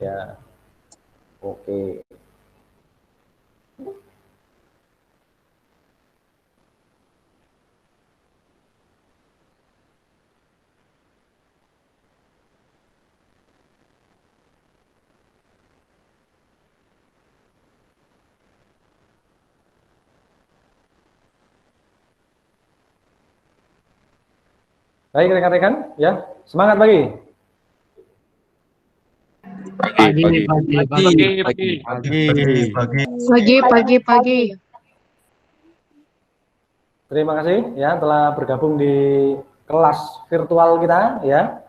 Ya, oke. Baik rekan-rekan, ya semangat pagi. Pagi. Terima kasih ya telah bergabung di kelas virtual kita ya.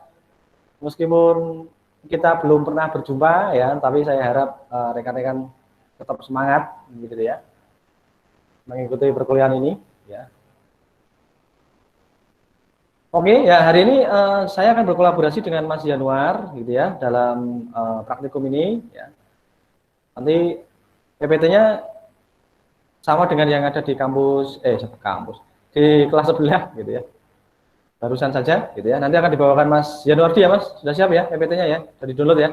Meskipun kita belum pernah berjumpa ya, tapi saya harap rekan-rekan tetap semangat gitu ya mengikuti perkuliahan ini ya. Oke ya, hari ini saya akan berkolaborasi dengan Mas Januar gitu ya dalam praktikum ini ya. Nanti PPT-nya sama dengan yang ada di kampus di kelas sebelah gitu ya. Barusan saja gitu ya. Nanti akan dibawakan Mas Januardi ya Mas. Sudah siap ya PPT-nya ya? Sudah di-download ya?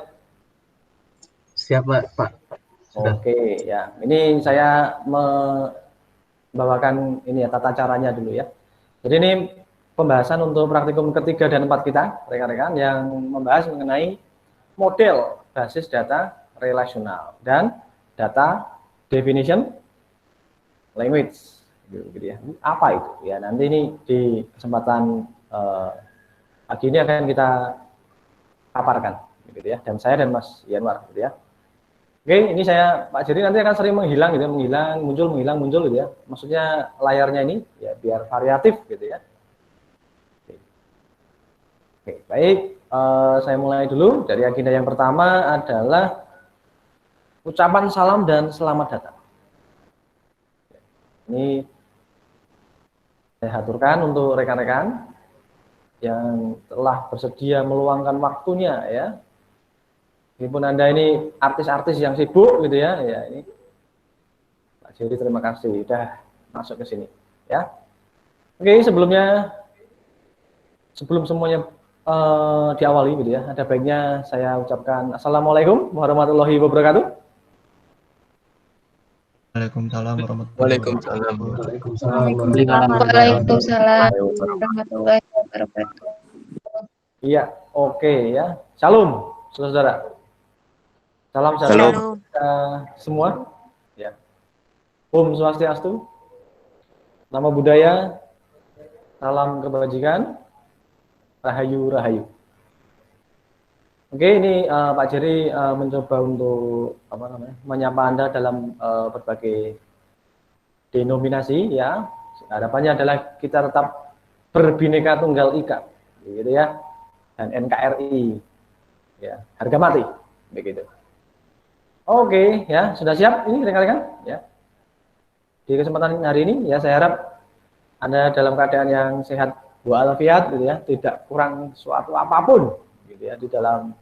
Siap Pak. Sudah. Oke ya. Ini saya membawakan ini ya tata caranya dulu ya. Jadi ini pembahasan untuk praktikum ketiga dan 4 kita, rekan-rekan, yang membahas mengenai model basis data relasional dan data definition language gitu ya. Apa itu? Ya, nanti ini di kesempatan pagi ini akan kita paparkan gitu ya. Dan saya dan Mas Yanwar gitu ya. Oke, ini saya Pak Jerry nanti akan sering menghilang gitu ya, menghilang muncul gitu ya. Maksudnya layarnya ini ya biar variatif gitu ya. Oke, baik. Saya mulai dulu dari agenda yang pertama adalah ucapan salam dan selamat datang. Ini saya aturkan untuk rekan-rekan yang telah bersedia meluangkan waktunya ya. Meskipun Anda ini artis-artis yang sibuk gitu ya, ya ini Pak Jerry terima kasih sudah masuk ke sini ya. Oke, sebelum semuanya diawali gitu ya, ada baiknya saya ucapkan Assalamualaikum warahmatullahi wabarakatuh. Waalaikumsalam warahmatullahi wabarakatuh. Waalaikumsalam warahmatullahi wabarakatuh. Iya, oke ya. Shalom, saudara. Salam sejahtera kita semua. Ya. Om Swastiastu. Namo Buddhaya. Salam kebajikan. Rahayu Rahayu. Oke, ini Pak Jerry mencoba untuk menyapa Anda dalam berbagai denominasi ya. Harapannya adalah kita tetap berbineka tunggal ika, gitu ya. Dan NKRI, ya harga mati, begitu. Oke, ya sudah siap ini rekan-rekan, ya. Di kesempatan hari ini, ya saya harap Anda dalam keadaan yang sehat walafiat, gitu ya, tidak kurang suatu apapun, gitu ya, di dalam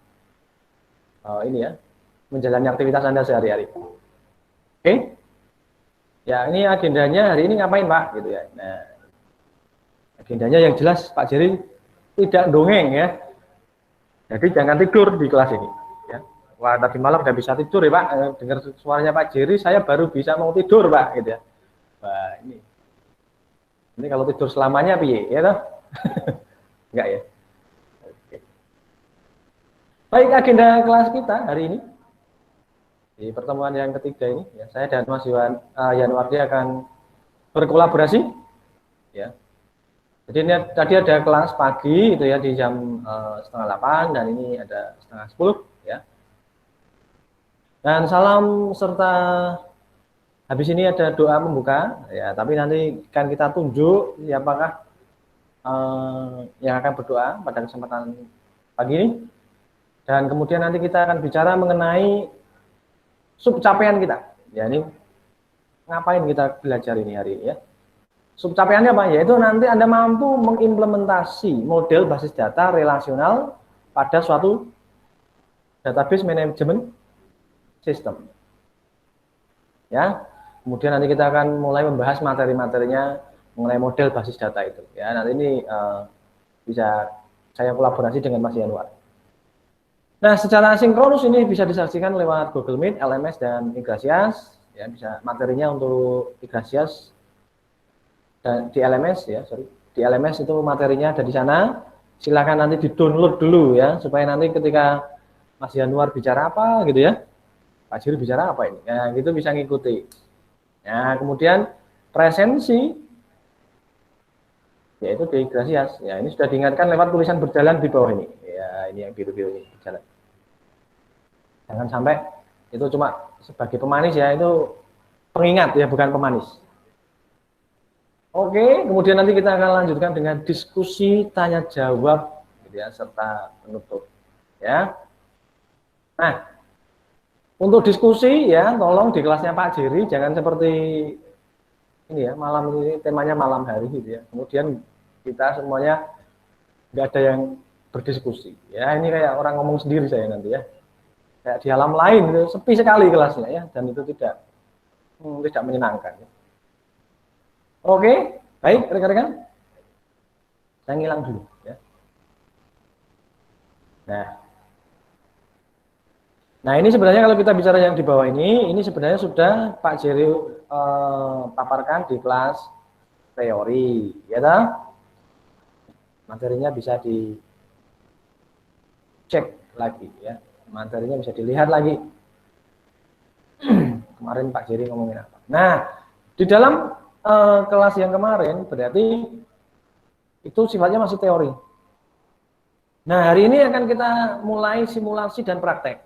ini ya, menjalani aktivitas Anda sehari-hari. Oke, ya ini agendanya hari ini ngapain Pak, gitu ya. Nah, agendanya yang jelas Pak Jerry tidak dongeng ya. Jadi jangan tidur di kelas ini. Ya. Wah tadi malam nggak bisa tidur ya Pak. Dengar suaranya Pak Jerry, saya baru bisa mau tidur Pak, gitu ya. Wah ini kalau tidur selamanya piye, ya toh? Enggak ya. Oke. Baik, agenda kelas kita hari ini di pertemuan yang ketiga ini, ya, saya dan Mas Yanwardi akan berkolaborasi, ya. Jadi ini tadi ada kelas pagi itu ya di jam 7:30 dan ini ada 9:30 ya. Dan salam serta habis ini ada doa pembuka ya, tapi nanti kan kita tunjuk siapakah yang akan berdoa pada kesempatan pagi ini. Dan kemudian nanti kita akan bicara mengenai subcapaian kita. Ya ini ngapain kita belajar ini hari ini ya. Subcapaiannya apa? Yaitu nanti Anda mampu mengimplementasi model basis data relasional pada suatu database management system. Ya, kemudian nanti kita akan mulai membahas materi-materinya mengenai model basis data itu. Ya, nanti ini bisa saya kolaborasi dengan Mas Yanwar. Nah, secara asinkronus ini bisa disaksikan lewat Google Meet, LMS, dan Iglesias. Ya, bisa materinya untuk Iglesias dan di LMS ya, sorry. Di LMS itu materinya ada di sana. Silakan nanti di-download dulu ya, supaya nanti ketika Mas Januar bicara apa gitu ya, Pak Jiri bicara apa ini, ya gitu bisa ngikuti. Ya, kemudian presensi, yaitu di Iglesias. Ya, ini sudah diingatkan lewat tulisan berjalan di bawah ini. Ya, ini yang biru-biru ini berjalan. Jangan sampai itu cuma sebagai pemanis ya, itu pengingat ya, bukan pemanis. Oke, kemudian nanti kita akan lanjutkan dengan diskusi tanya jawab gitu ya, serta penutup ya. Nah, untuk diskusi ya, tolong di kelasnya Pak Jerry jangan seperti ini ya, malam ini temanya malam hari gitu ya. Kemudian kita semuanya nggak ada yang berdiskusi ya, ini kayak orang ngomong sendiri saya nanti ya. Kayak di alam lain itu sepi sekali kelasnya ya, dan itu tidak menyenangkan. Oke, baik rekan-rekan. Saya ngilang dulu ya. Nah ini sebenarnya kalau kita bicara yang di bawah ini sebenarnya sudah Pak Jerry paparkan di kelas teori, ya toh? Materinya bisa dicek lagi ya, materinya bisa dilihat lagi. Kemarin Pak Jerry ngomongin apa? Nah, di dalam kelas yang kemarin berarti itu sifatnya masih teori. Nah, hari ini akan kita mulai simulasi dan praktek.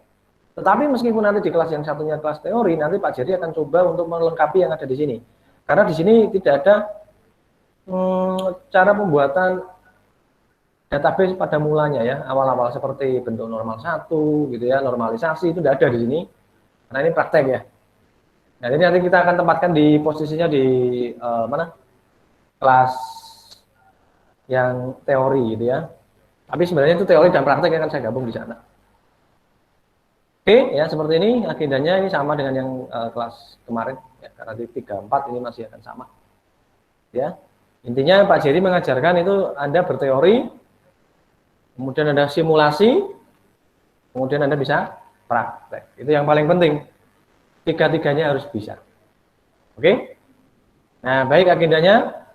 Tetapi meskipun nanti di kelas yang satunya kelas teori, nanti Pak Jerry akan coba untuk melengkapi yang ada di sini. Karena di sini tidak ada cara pembuatan database pada mulanya ya, awal-awal seperti bentuk normal 1 gitu ya, normalisasi itu tidak ada di sini. Karena ini praktek ya. Nah, ini nanti kita akan tempatkan di posisinya di mana? Kelas yang teori gitu ya. Tapi sebenarnya itu teori dan praktek yang akan saya gabung di sana. Oke, ya seperti ini agendanya, ini sama dengan yang kelas kemarin ya, karena di 3-4 ini masih akan sama. Ya. Intinya Pak Jerry mengajarkan itu Anda berteori, kemudian Anda simulasi, kemudian Anda bisa praktek. Itu yang paling penting. Tiga-tiganya harus bisa. Oke? Nah, baik agendanya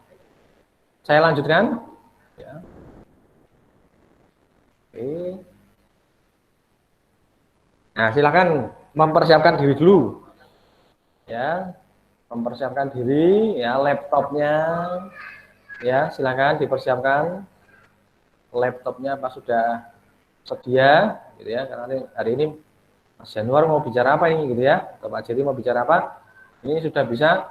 saya lanjutkan ya. Oke. Nah, silakan mempersiapkan diri dulu. Ya. Mempersiapkan diri ya, laptopnya ya, silakan dipersiapkan. Laptopnya apa sudah sedia gitu ya, karena hari ini Mas Januar mau bicara apa ini gitu ya, atau Pak Jerry mau bicara apa, ini sudah bisa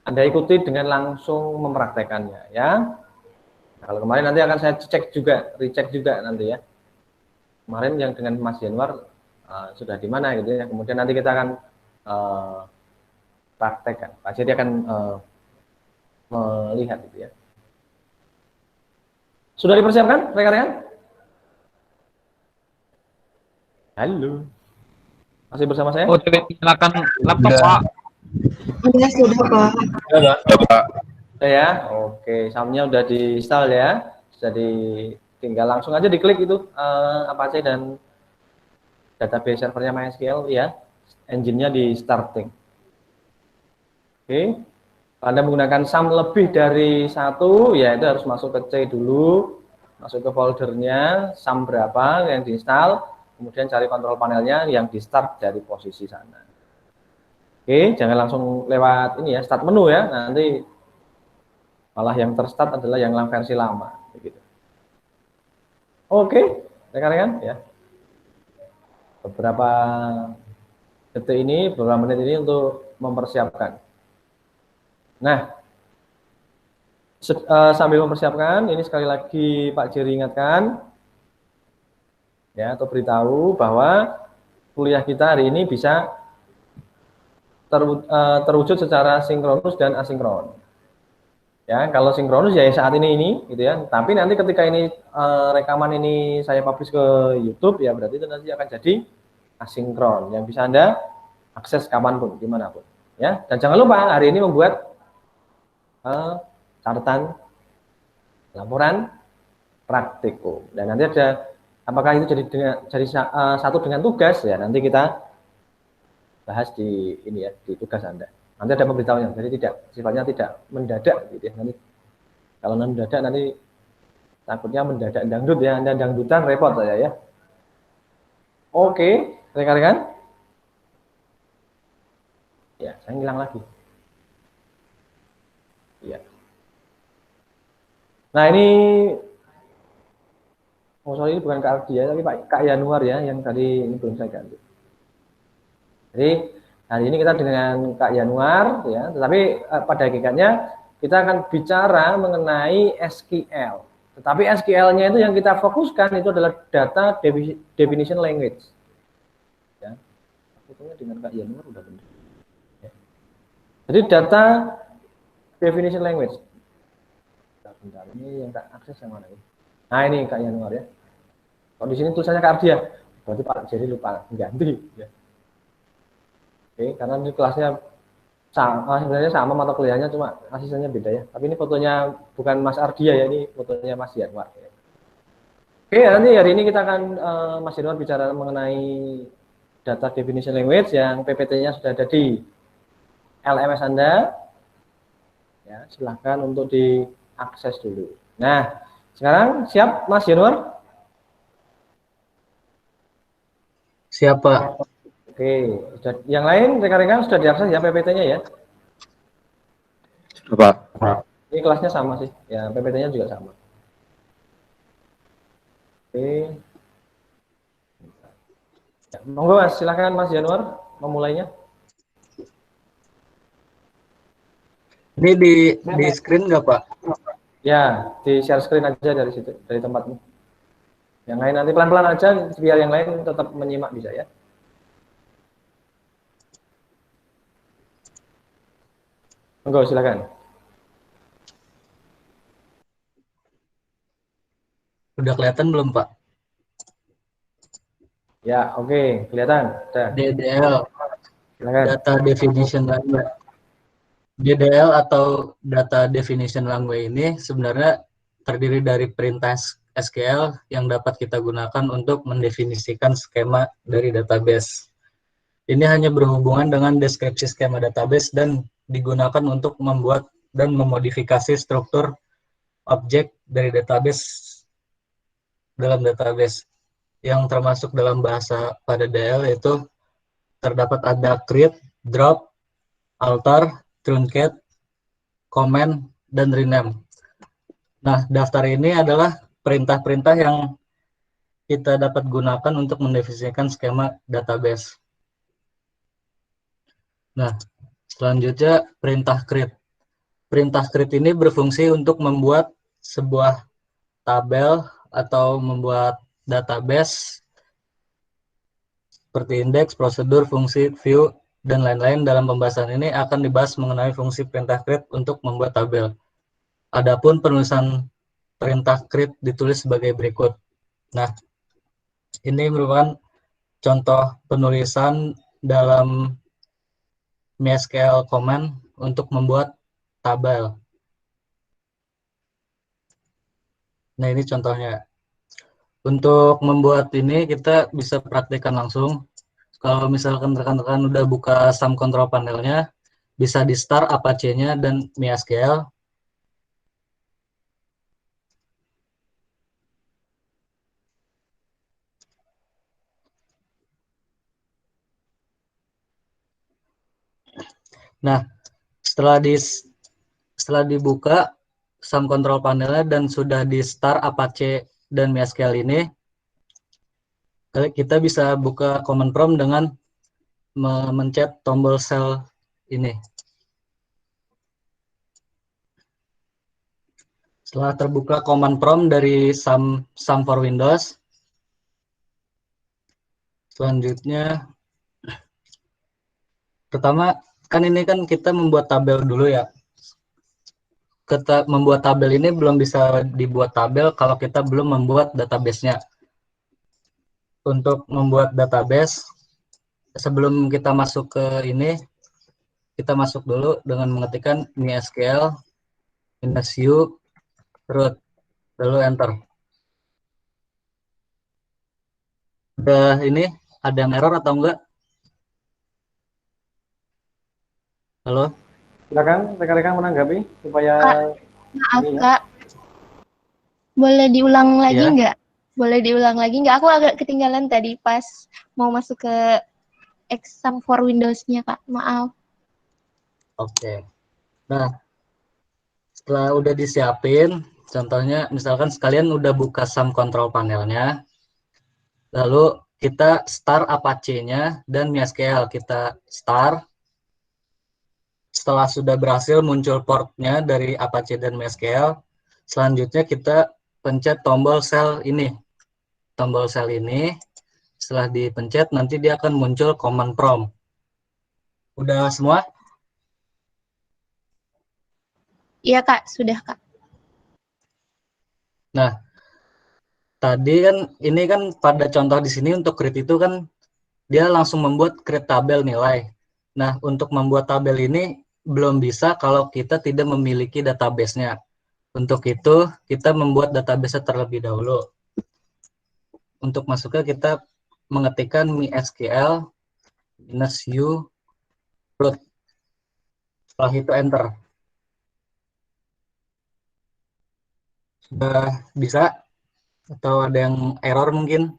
Anda ikuti dengan langsung mempraktekannya ya. Kalau kemarin nanti akan saya cek juga, recheck juga nanti ya. Kemarin yang dengan Mas Januar sudah di mana gitu ya, kemudian nanti kita akan praktekkan. Pak Jerry akan melihat gitu ya. Sudah dipersiapkan rekan-rekan? Halo. Masih bersama saya? Oh, silakan laptop, Pak. Ya, sudah, Pak. Sudah, Pak. Sudah ya? Oke, soundnya udah di-install ya. Sudah tinggal langsung aja diklik itu Apache dan database servernya MySQL ya. Engine-nya di starting. Oke. Anda menggunakan SAM lebih dari 1, ya itu harus masuk ke C dulu, masuk ke foldernya, SAM berapa yang diinstal, kemudian cari kontrol panelnya yang di start dari posisi sana. Oke, jangan langsung lewat ini ya, start menu ya, nanti malah yang terstart adalah yang versi lama. Begitu. Oke, rekan-rekan ya. Beberapa detik ini, beberapa menit ini untuk mempersiapkan. Nah, sambil mempersiapkan, ini sekali lagi Pak Jerry ingatkan, ya, atau beritahu bahwa kuliah kita hari ini bisa terwujud secara sinkronus dan asinkron. Ya, kalau sinkronus ya saat ini gitu ya. Tapi nanti ketika ini rekaman ini saya publish ke YouTube ya, berarti itu nanti akan jadi asinkron yang bisa Anda akses kapanpun, dimanapun. Ya, dan jangan lupa hari ini membuat catatan laporan praktikum. Dan nanti Apakah itu jadi satu dengan tugas ya? Nanti kita bahas di ini ya, di tugas Anda. Nanti ada pemberitahuannya. Jadi tidak sifatnya tidak mendadak gitu ya. Nanti kalau mendadak nanti takutnya mendadak dangdut ya. Anda dangdutan repot saya ya. Oke, rekan-rekan. Ya, saya hilang lagi. Ya. Nah, ini sorry, ini bukan Kak Ardia, tapi Kak Yanuar ya, yang tadi ini belum saya ganti. Jadi, hari ini kita dengan Kak Yanuar, ya, tetapi pada hakikatnya kita akan bicara mengenai SQL. Tetapi SQL-nya itu yang kita fokuskan itu adalah data definition language. Ya, fotonya dengan Kak Yanuar udah benar. Ya. Jadi data definition language. Bentar, ini yang tak akses yang mana ini? Nah ini Kak Yanuar ya. Kalau di sini tulisannya Kak Ardia, berarti Pak Jerry lupa ganti. Ya. Oke, karena ini kelasnya sama, sebenarnya sama mata kuliahnya, cuma asistennya beda ya. Tapi ini fotonya bukan Mas Ardia ya, ini fotonya Mas Yanuar. Ya. Oke, nanti hari ini kita akan Mas Yanuar bicara mengenai data definition language yang PPT-nya sudah ada di LMS Anda. Ya, silahkan untuk diakses dulu. Nah, sekarang siap Mas Yanuar? Siap, Pak. Oke, yang lain rekan-rekan sudah diakses ya PPT-nya ya? Sudah, Pak. Ini kelasnya sama sih, ya PPT-nya juga sama. Oke. Ya, monggo Mas, silakan Mas Yanuar memulainya. Ini di screen nggak, Pak? Ya, di share screen aja dari situ, dari tempatmu. Yang lain nanti pelan-pelan aja, biar yang lain tetap menyimak bisa ya. Monggo, silakan. Udah kelihatan belum, Pak? Ya, oke, kelihatan. Udah. DDL, Silakan. Data Definition Language. DDL atau Data Definition Language ini sebenarnya terdiri dari perintah SQL yang dapat kita gunakan untuk mendefinisikan skema dari database. Ini hanya berhubungan dengan deskripsi skema database dan digunakan untuk membuat dan memodifikasi struktur objek dari database dalam database yang termasuk dalam bahasa pada DL yaitu terdapat ada create, drop, alter, truncate, comment, dan rename. Nah, daftar ini adalah perintah-perintah yang kita dapat gunakan untuk mendefinisikan skema database. Nah, selanjutnya perintah create. Perintah create ini berfungsi untuk membuat sebuah tabel atau membuat database seperti indeks, prosedur, fungsi, view, dan lain-lain. Dalam pembahasan ini akan dibahas mengenai fungsi perintah create untuk membuat tabel. Adapun penulisan perintah create ditulis sebagai berikut. Nah, ini merupakan contoh penulisan dalam MySQL command untuk membuat tabel. Nah, ini contohnya. Untuk membuat ini kita bisa praktikkan langsung. Kalau misalkan rekan-rekan udah buka sum control panelnya, bisa di start Apache-nya dan MySQL. Nah, setelah dibuka sum control panelnya dan sudah di start Apache dan MySQL ini, kita bisa buka command prompt dengan memencet tombol sel ini. Setelah terbuka command prompt dari sum for Windows, selanjutnya pertama kan ini kan kita membuat tabel dulu ya. Kita membuat tabel ini belum bisa dibuat tabel kalau kita belum membuat database-nya. Untuk membuat database, sebelum kita masuk ke ini, kita masuk dulu dengan mengetikkan MySQL -u root, lalu enter. Udah ini ada yang error atau enggak? Halo? Silakan rekan-rekan menanggapi supaya Maaf ini ya. Kak, boleh diulang lagi Ya. nggak? Boleh diulang lagi nggak? Aku agak ketinggalan tadi pas mau masuk ke exam for Windows-nya Kak. Maaf. Oke. Nah, setelah udah disiapin, contohnya misalkan sekalian udah buka sum control panelnya, lalu kita start Apache-nya dan MySQL kita start. Setelah sudah berhasil muncul portnya dari Apache dan MySQL, selanjutnya kita pencet tombol sel ini. Tombol sel ini, setelah dipencet nanti dia akan muncul command prompt. Udah semua? Iya Kak, sudah Kak. Nah, tadi kan ini kan pada contoh di sini untuk create itu kan dia langsung membuat create tabel nilai. Nah, untuk membuat tabel ini belum bisa kalau kita tidak memiliki database-nya. Untuk itu, kita membuat database-nya terlebih dahulu. Untuk masuknya kita mengetikkan mysql -u root. Setelah itu enter. Sudah bisa? Atau ada yang error mungkin?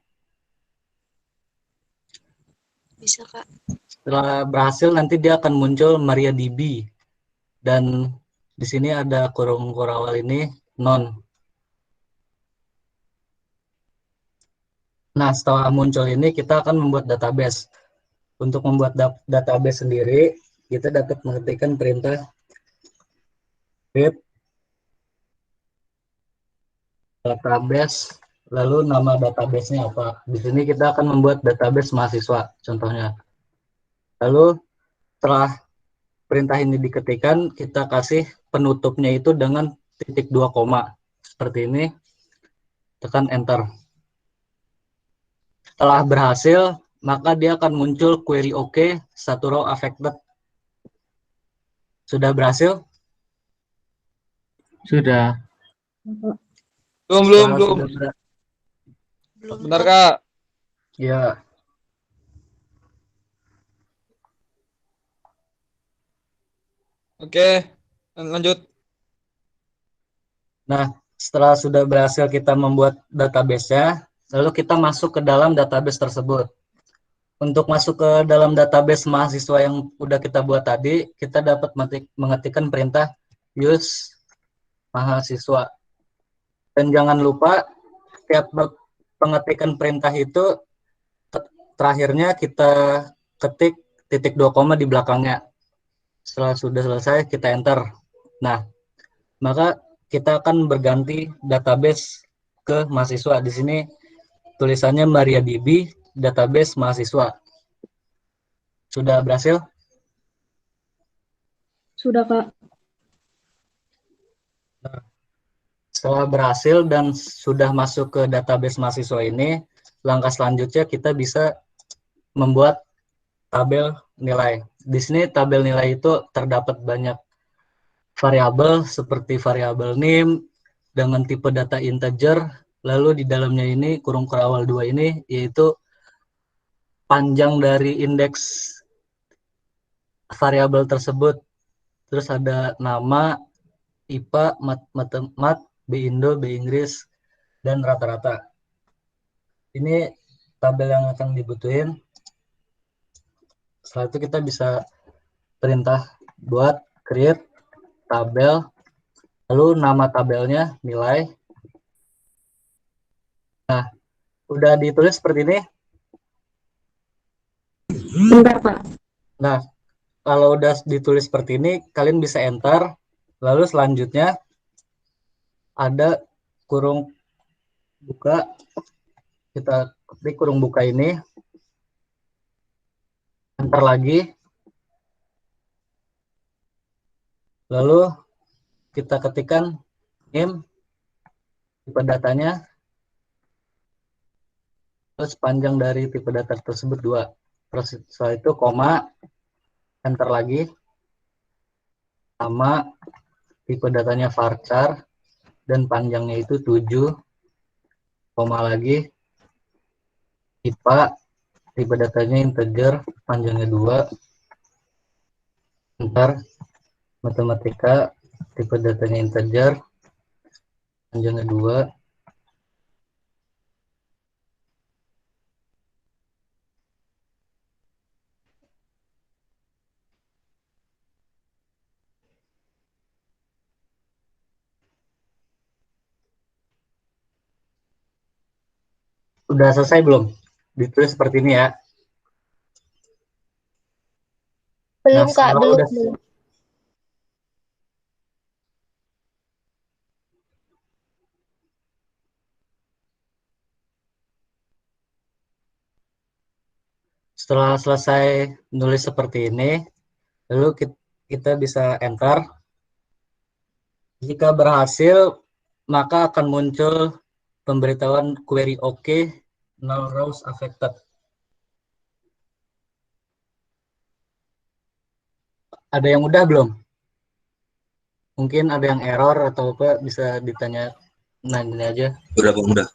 Bisa Kak. Setelah berhasil nanti dia akan muncul MariaDB. Dan di sini ada kurung kurawal ini non. Nah, setelah muncul ini kita akan membuat database. Untuk membuat database sendiri, kita dapat mengetikkan perintah create database, lalu nama database-nya apa. Di sini kita akan membuat database mahasiswa, contohnya. Lalu setelah perintah ini diketikkan, kita kasih penutupnya itu dengan titik 2 koma. Seperti ini, tekan enter. Setelah berhasil, maka dia akan muncul query OK, satu row affected. Sudah berhasil? Sudah. Belum. Sudah Bentar, Kak. ya. Oke, lanjut. Nah, setelah sudah berhasil kita membuat database-nya, lalu kita masuk ke dalam database tersebut. Untuk masuk ke dalam database mahasiswa yang udah kita buat tadi, kita dapat mengetikkan perintah use mahasiswa. Dan jangan lupa, setiap pengetikan perintah itu, terakhirnya kita ketik titik 2 koma di belakangnya. Setelah sudah selesai, kita enter. Nah, maka kita akan berganti database ke mahasiswa. Di sini tulisannya MariaDB, database mahasiswa. Sudah berhasil? Sudah Kak. Nah, setelah berhasil dan sudah masuk ke database mahasiswa ini, langkah selanjutnya kita bisa membuat tabel nilai. Di sini tabel nilai itu terdapat banyak variabel seperti variabel name dengan tipe data integer, lalu di dalamnya ini kurung kurawal 2 ini yaitu panjang dari indeks variabel tersebut. Terus ada nama, IPA, mat, B Indo, B Inggris, dan rata-rata. Ini tabel yang akan dibutuhin. Setelah itu kita bisa perintah buat create tabel, lalu nama tabelnya nilai. Nah, udah ditulis seperti ini. Bentar Pak. Nah, kalau udah ditulis seperti ini, kalian bisa enter. Lalu selanjutnya ada kurung buka. Kita ketik kurung buka ini. Enter lagi. Lalu kita ketikkan name, tipe datanya, terus panjang dari tipe data tersebut 2. Terus setelah itu koma, enter lagi, sama tipe datanya varchar, dan panjangnya itu 7, koma lagi, IPA tipe datanya integer, panjangnya 2. Ntar matematika tipe datanya integer, panjangnya 2. Udah selesai belum? Ditulis seperti ini ya. Belum Kak, kalau belum. udah setelah selesai nulis seperti ini, lalu kita bisa enter. Jika berhasil, maka akan muncul pemberitahuan query OK, null rows affected. Ada yang udah belum? Mungkin ada yang error atau apa, bisa ditanya nanya aja. Udah Bang, udah.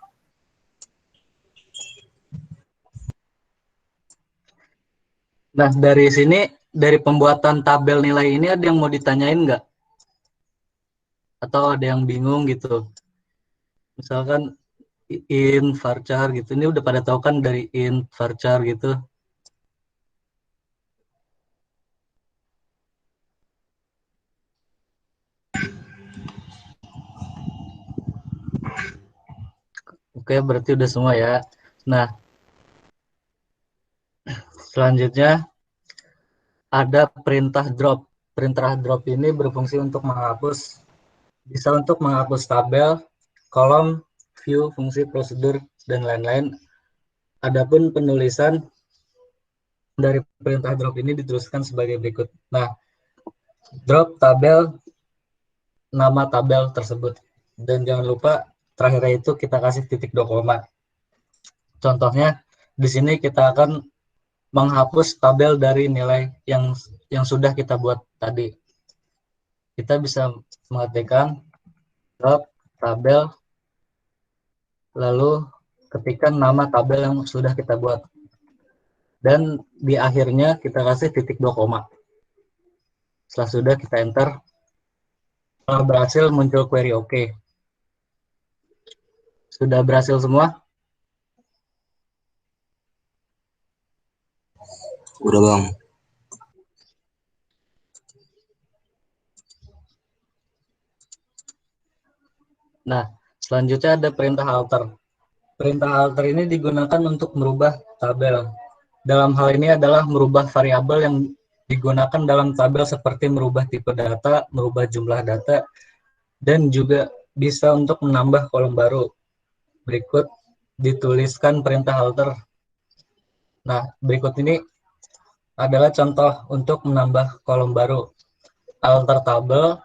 Nah, dari sini, dari pembuatan tabel nilai ini ada yang mau ditanyain nggak? Atau ada yang bingung gitu? Misalkan int varchar gitu, ini udah pada tahu kan dari int varchar gitu. Oke, berarti udah semua ya. Nah, selanjutnya ada perintah drop. Perintah drop ini berfungsi untuk menghapus, bisa untuk menghapus tabel, kolom, view, fungsi, prosedur, dan lain-lain. Adapun penulisan dari perintah drop ini dituliskan sebagai berikut. Nah, drop tabel, nama tabel tersebut. Dan jangan lupa terakhirnya itu kita kasih titik 2 koma. Contohnya, di sini kita akan menghapus tabel dari nilai yang sudah kita buat tadi. Kita bisa mengetikkan drop tabel, lalu ketikkan nama tabel yang sudah kita buat. Dan di akhirnya kita kasih titik 2 koma. Setelah sudah kita enter, setelah berhasil muncul query OK. Sudah berhasil semua? Udah Bang. Nah, selanjutnya ada perintah alter. Perintah alter ini digunakan untuk merubah tabel. Dalam hal ini adalah merubah variabel yang digunakan dalam tabel seperti merubah tipe data, merubah jumlah data, dan juga bisa untuk menambah kolom baru. Berikut dituliskan perintah alter. Nah, berikut ini adalah contoh untuk menambah kolom baru. Alter tabel,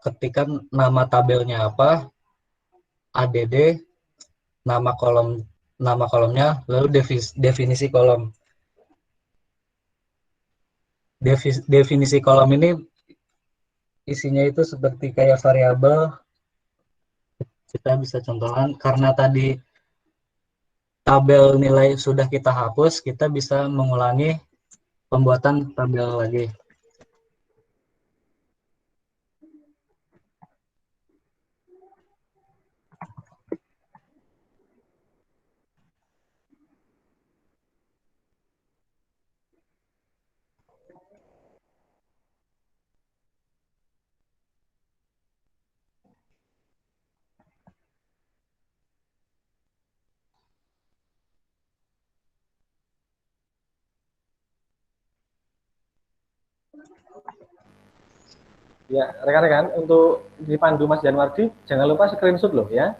ketikkan nama tabelnya apa, add, nama kolomnya, lalu definisi kolom. Definisi kolom ini isinya itu seperti kayak variabel. Kita bisa contohkan karena tadi tabel nilai sudah kita hapus, kita bisa mengulangi pembuatan tabel lagi. Ya, rekan-rekan, untuk dipandu Mas Janwardi, jangan lupa screenshot loh ya.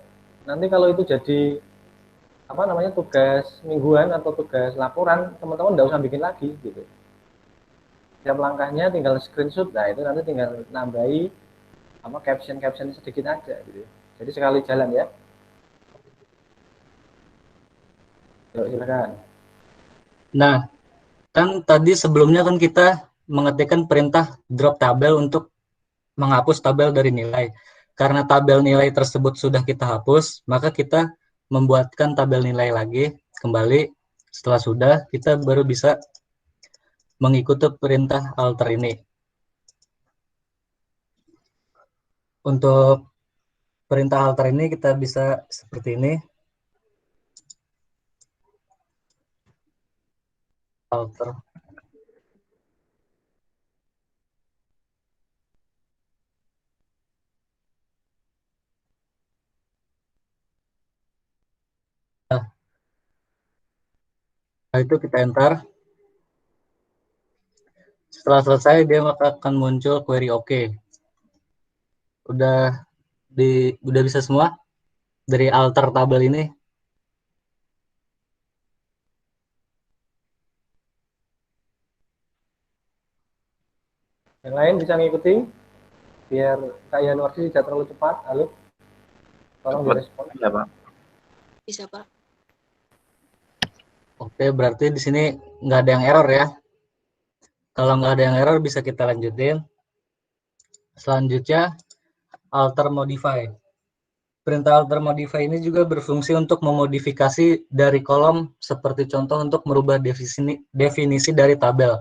Nanti kalau itu jadi apa namanya tugas mingguan atau tugas laporan, teman-teman nggak usah bikin lagi gitu. Setiap langkahnya tinggal screenshot, nah itu nanti tinggal nambahi apa caption sedikit aja gitu. Jadi sekali jalan ya. Yuk, silakan. Nah, kan tadi sebelumnya kan kita mengetikkan perintah drop tabel untuk menghapus tabel dari nilai. Karena tabel nilai tersebut sudah kita hapus, maka kita membuatkan tabel nilai lagi kembali Setelah sudah, kita baru bisa mengikuti perintah alter ini. Untuk perintah alter ini kita bisa seperti ini. Alter. Nah, itu kita enter. Setelah selesai, dia akan muncul query OK. Udah bisa semua dari alter tabel ini. Yang lain bisa ngikuti biar Kak Yanuarsi tidak terlalu cepat. Halo, tolong direspon. Ya, Pak. Bisa, Pak. Oke, berarti di sini nggak ada yang error ya. Kalau nggak ada yang error bisa kita lanjutin. Selanjutnya, alter modify. Perintah alter modify ini juga berfungsi untuk memodifikasi dari kolom seperti contoh untuk merubah definisi dari tabel.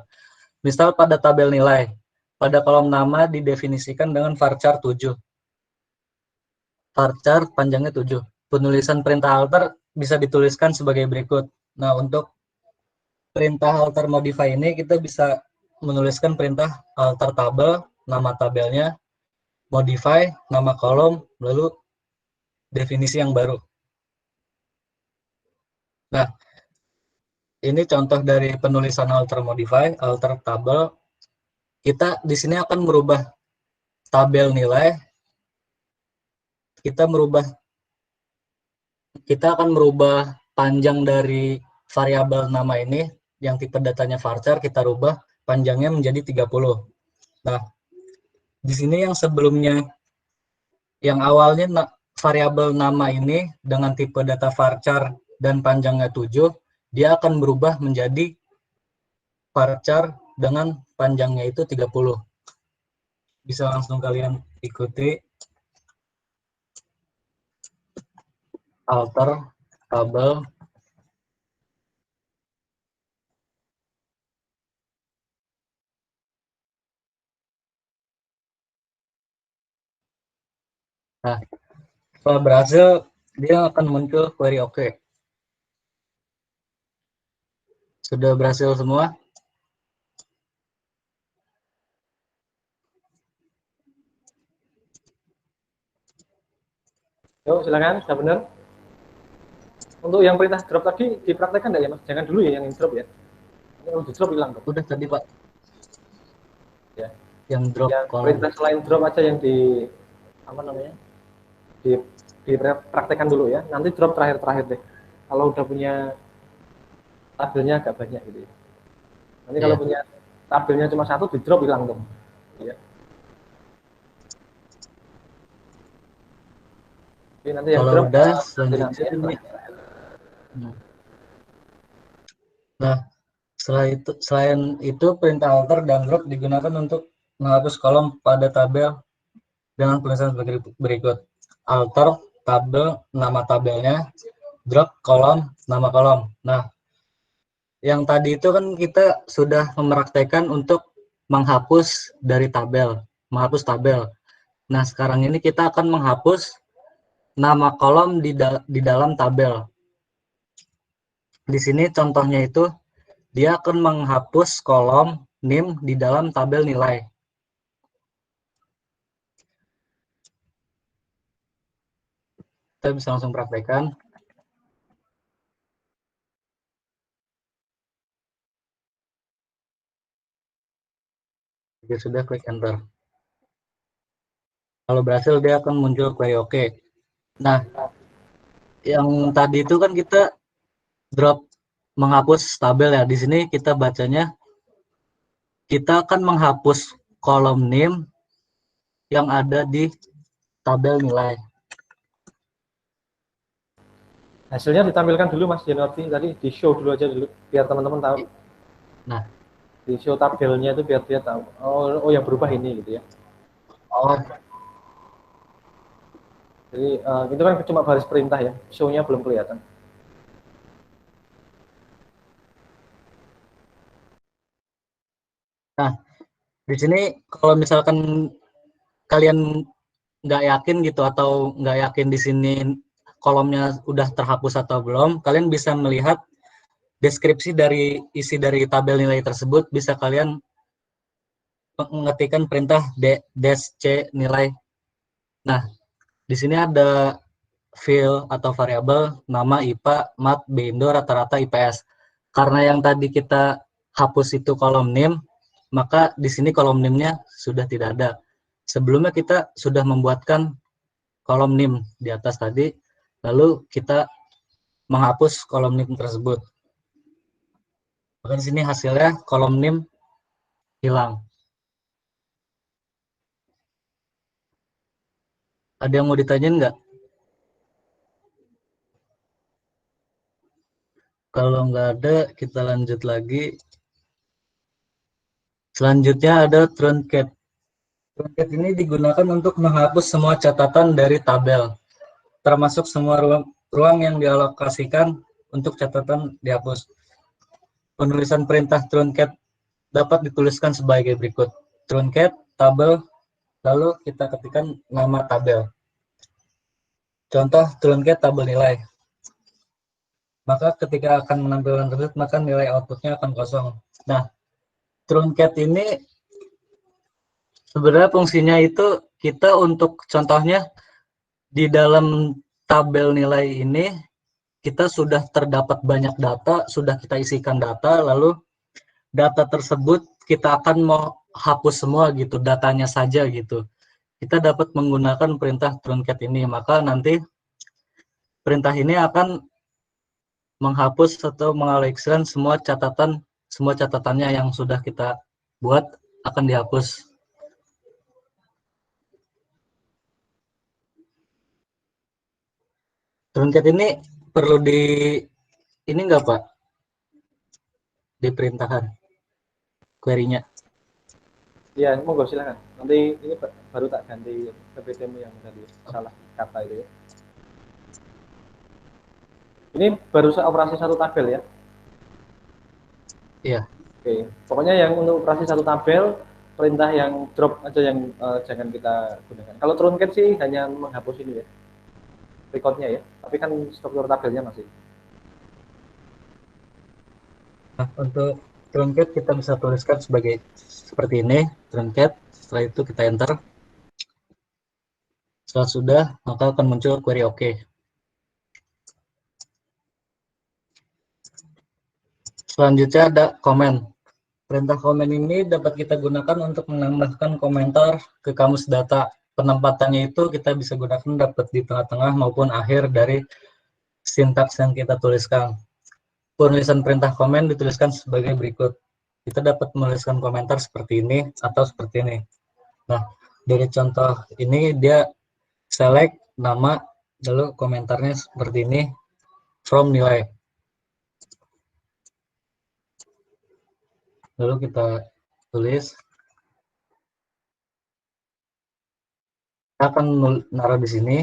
Misal pada tabel nilai, pada kolom nama didefinisikan dengan varchar 7. Varchar panjangnya 7. Penulisan perintah alter bisa dituliskan sebagai berikut. Nah, untuk perintah alter modify ini kita bisa menuliskan perintah alter tabel, nama tabelnya, modify, nama kolom, lalu definisi yang baru. Nah, ini contoh dari penulisan alter modify, alter tabel. Kita di sini akan merubah tabel nilai. Kita akan merubah panjang dari variabel nama ini yang tipe datanya varchar, kita rubah panjangnya menjadi 30. Nah, di sini yang sebelumnya yang awalnya variabel nama ini dengan tipe data varchar dan panjangnya 7, dia akan berubah menjadi varchar dengan panjangnya itu 30. Bisa langsung kalian ikuti. Alter tabel. Nah, setelah berhasil, dia akan muncul query OK. Sudah berhasil semua? Yuk, silakan, sudah benar. Untuk yang perintah drop tadi dipraktekkan enggak ya, Mas? Jangan dulu ya yang drop ya. Kalau di drop hilang, Pak. Udah tadi, Pak. Ya. Yang drop Yang kolom. perintah selain drop aja yang dipraktekkan dulu ya. Nanti drop terakhir deh. Kalau udah punya tabelnya agak banyak gitu ya. Nanti kalau punya tabelnya cuma satu, di drop hilang dong. Ya. Jadi nanti yang kalau drop udah selanjutnya ini. Nah, selain itu perintah alter dan drop digunakan untuk menghapus kolom pada tabel dengan tulisan berikut. Alter tabel, nama tabelnya, drop kolom, nama kolom. Nah, yang tadi itu kan kita sudah mempraktekkan untuk menghapus dari tabel, menghapus tabel. Nah, sekarang ini kita akan menghapus nama kolom di dalam tabel. Di sini contohnya itu dia akan menghapus kolom NIM di dalam tabel nilai. Kita bisa langsung praktekkan. Jika sudah, klik enter. Kalau berhasil, dia akan muncul query OK. Nah, yang tadi itu kan kita drop menghapus tabel ya. Di sini kita bacanya, kita akan menghapus kolom NIM yang ada di tabel nilai. Hasilnya ditampilkan dulu Mas Januarti, tadi di show dulu aja dulu, biar teman-teman tahu. Nah, di show tabelnya itu biar dia tahu. Oh yang berubah ini gitu ya. Oh. Jadi itu kan cuma baris perintah ya, show-nya belum kelihatan. Di sini kalau misalkan kalian nggak yakin gitu atau nggak yakin di sini kolomnya udah terhapus atau belum, kalian bisa melihat deskripsi dari isi dari tabel nilai tersebut, bisa kalian mengetikkan perintah -c nilai. Nah, di sini ada field atau variabel nama IPA, mat, bindo, rata-rata, IPS. Karena yang tadi kita hapus itu kolom NIM, maka di sini kolom NIM-nya sudah tidak ada. Sebelumnya kita sudah membuatkan kolom NIM di atas tadi, lalu kita menghapus kolom NIM tersebut. Maka di sini hasilnya kolom NIM hilang. Ada yang mau ditanyain nggak? Kalau nggak ada, kita lanjut lagi. Selanjutnya ada truncat. Truncat ini digunakan untuk menghapus semua catatan dari tabel, termasuk semua ruang yang dialokasikan untuk catatan dihapus. Penulisan perintah truncat dapat dituliskan sebagai berikut. Truncat tabel, lalu kita ketikkan nama tabel. Contoh truncat tabel nilai. Maka ketika akan menampilkan tersebut, maka nilai outputnya akan kosong. Nah, truncat ini sebenarnya fungsinya itu kita untuk contohnya di dalam tabel nilai ini kita sudah terdapat banyak data, sudah kita isikan data, lalu data tersebut kita akan mau hapus semua gitu, datanya saja gitu. Kita dapat menggunakan perintah truncat ini, maka nanti perintah ini akan menghapus atau mengalihkan semua catatannya yang sudah kita buat akan dihapus. Truncat ini perlu ini enggak Pak? Diperintahkan query-nya. Iya, monggo silakan. Nanti ini baru tak ganti PPT-mu yang tadi salah kata itu ya. Ini baru operasi satu tabel ya? Iya. Oke, pokoknya yang untuk operasi satu tabel, perintah yang drop aja yang jangan kita gunakan. Kalau truncat sih hanya menghapus ini ya, recordnya ya, tapi kan struktur tabelnya masih. Nah, untuk truncat kita bisa tuliskan sebagai seperti ini, truncat. Setelah itu kita enter. Setelah sudah, maka akan muncul query OK. Selanjutnya ada komen. Perintah komen ini dapat kita gunakan untuk menambahkan komentar ke kamus data. Penempatannya itu kita bisa gunakan dapat di tengah-tengah maupun akhir dari sintaks yang kita tuliskan. Penulisan perintah komen dituliskan sebagai berikut. Kita dapat menuliskan komentar seperti ini atau seperti ini. Nah, dari contoh ini dia select nama, lalu komentarnya seperti ini, from nilai. Lalu kita tulis. Kita akan naruh di sini.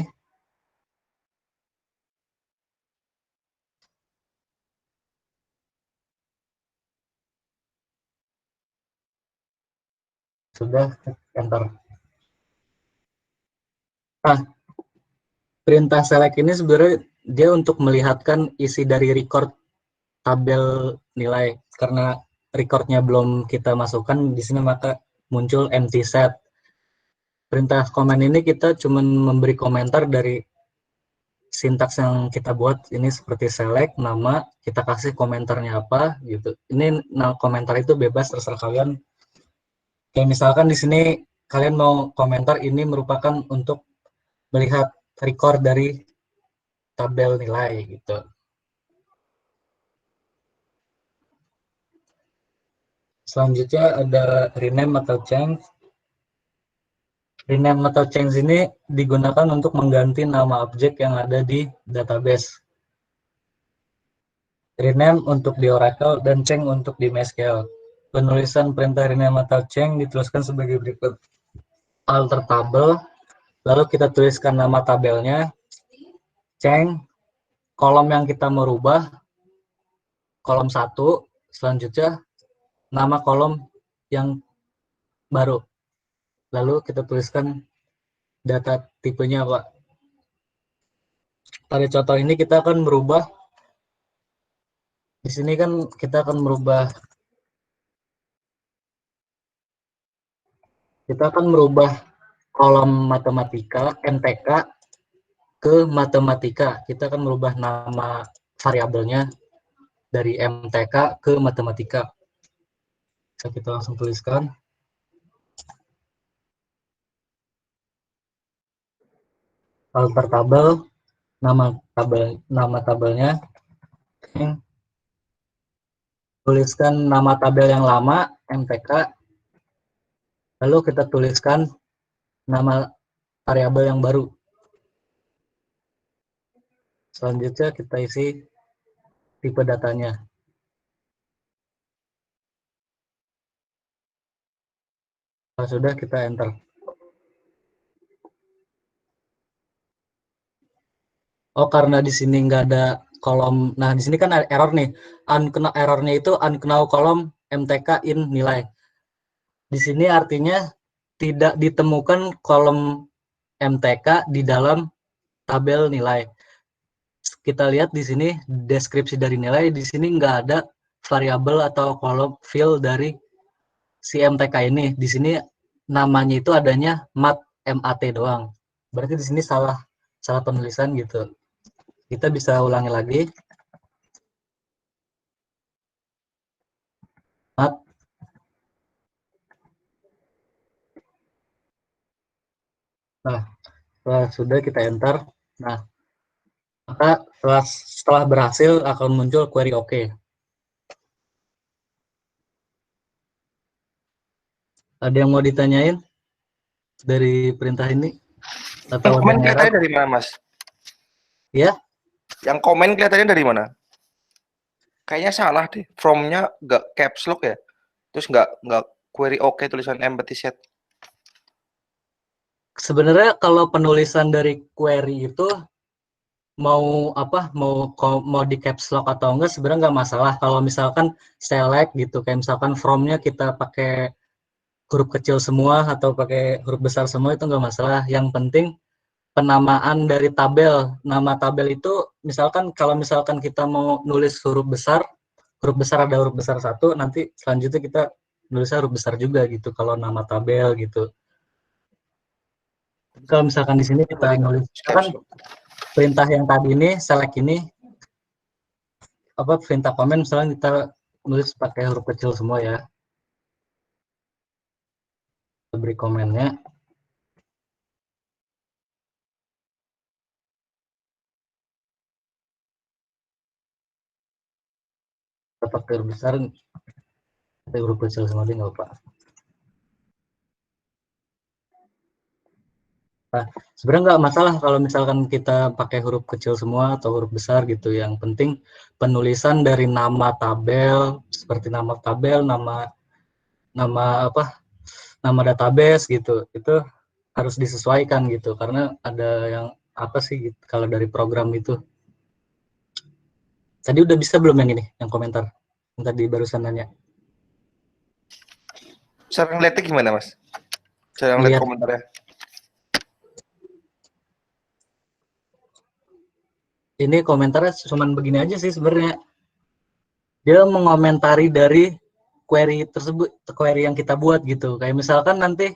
Sudah, enter. Nah, perintah select ini sebenarnya dia untuk melihatkan isi dari record tabel nilai. Karena recordnya belum kita masukkan di sini, maka muncul empty set. Perintah komen ini kita cuma memberi komentar dari sintaks yang kita buat. Ini seperti select nama, kita kasih komentarnya apa gitu. Ini komentar itu bebas, terserah kalian. Kayak misalkan di sini kalian mau komentar ini merupakan untuk melihat record dari tabel nilai gitu. Selanjutnya ada rename atau change. Rename atau change ini digunakan untuk mengganti nama objek yang ada di database. Rename untuk di Oracle dan change untuk di MySQL. Penulisan perintah rename atau change dituliskan sebagai berikut. Alter tabel, lalu kita tuliskan nama tabelnya, change, kolom yang kita merubah, kolom 1, selanjutnya nama kolom yang baru. Lalu kita tuliskan data tipenya, Pak. Pada contoh ini kita akan merubah, di sini kan kita akan merubah kolom matematika, MTK, ke matematika. Kita akan merubah nama variabelnya dari MTK ke matematika. Bisa kita langsung tuliskan. Alter tabel, nama tabelnya. Tuliskan nama tabel yang lama, MTK. Lalu kita tuliskan nama variabel yang baru. Selanjutnya kita isi tipe datanya. Kalau sudah, kita enter. Oh, karena di sini nggak ada kolom. Nah, di sini kan ada error nih. Errornya itu unknown kolom MTK in nilai. Di sini artinya tidak ditemukan kolom MTK di dalam tabel nilai. Kita lihat di sini deskripsi dari nilai, di sini nggak ada variabel atau kolom field dari si MTK ini. Di sini namanya itu adanya mat doang. Berarti di sini salah penulisan gitu. Kita bisa ulangi lagi. Mat. Nah, sudah kita enter. Nah, maka setelah berhasil akan muncul query OK. Ada yang mau ditanyain dari perintah ini? Atau Komen kelihatannya dari mana, Mas? Ya? Yang komen kelihatannya dari mana? Kayaknya salah deh. From-nya nggak caps lock ya. Terus nggak query OK tulisan empty set. Sebenarnya kalau penulisan dari query itu mau di caps lock atau enggak sebenarnya nggak masalah. Kalau misalkan select gitu, kayak misalkan from-nya kita pakai huruf kecil semua atau pakai huruf besar semua itu nggak masalah. Yang penting penamaan dari tabel. Nama tabel itu misalkan kalau misalkan kita mau nulis huruf besar ada huruf besar 1, nanti selanjutnya kita nulisnya huruf besar juga gitu kalau nama tabel gitu. Kalau misalkan di sini kita nulis kan perintah yang tadi ini select ini perintah komen, misalnya kita nulis pakai huruf kecil semua ya. Kita beri komennya. Kita pakai huruf besar, pakai huruf kecil semua dia nggak apa. Nah, sebenarnya nggak masalah kalau misalkan kita pakai huruf kecil semua atau huruf besar gitu. Yang penting penulisan dari nama tabel, seperti nama tabel, nama database gitu, itu harus disesuaikan gitu. Karena ada yang gitu, kalau dari program itu. Tadi udah bisa belum yang ini, yang komentar? Yang tadi barusan nanya. Cara ngeliatnya gimana, Mas? Cara ngeliat komentarnya. Ini komentarnya cuman begini aja sih sebenarnya. Dia mengomentari dari query tersebut, query yang kita buat gitu. Kayak misalkan nanti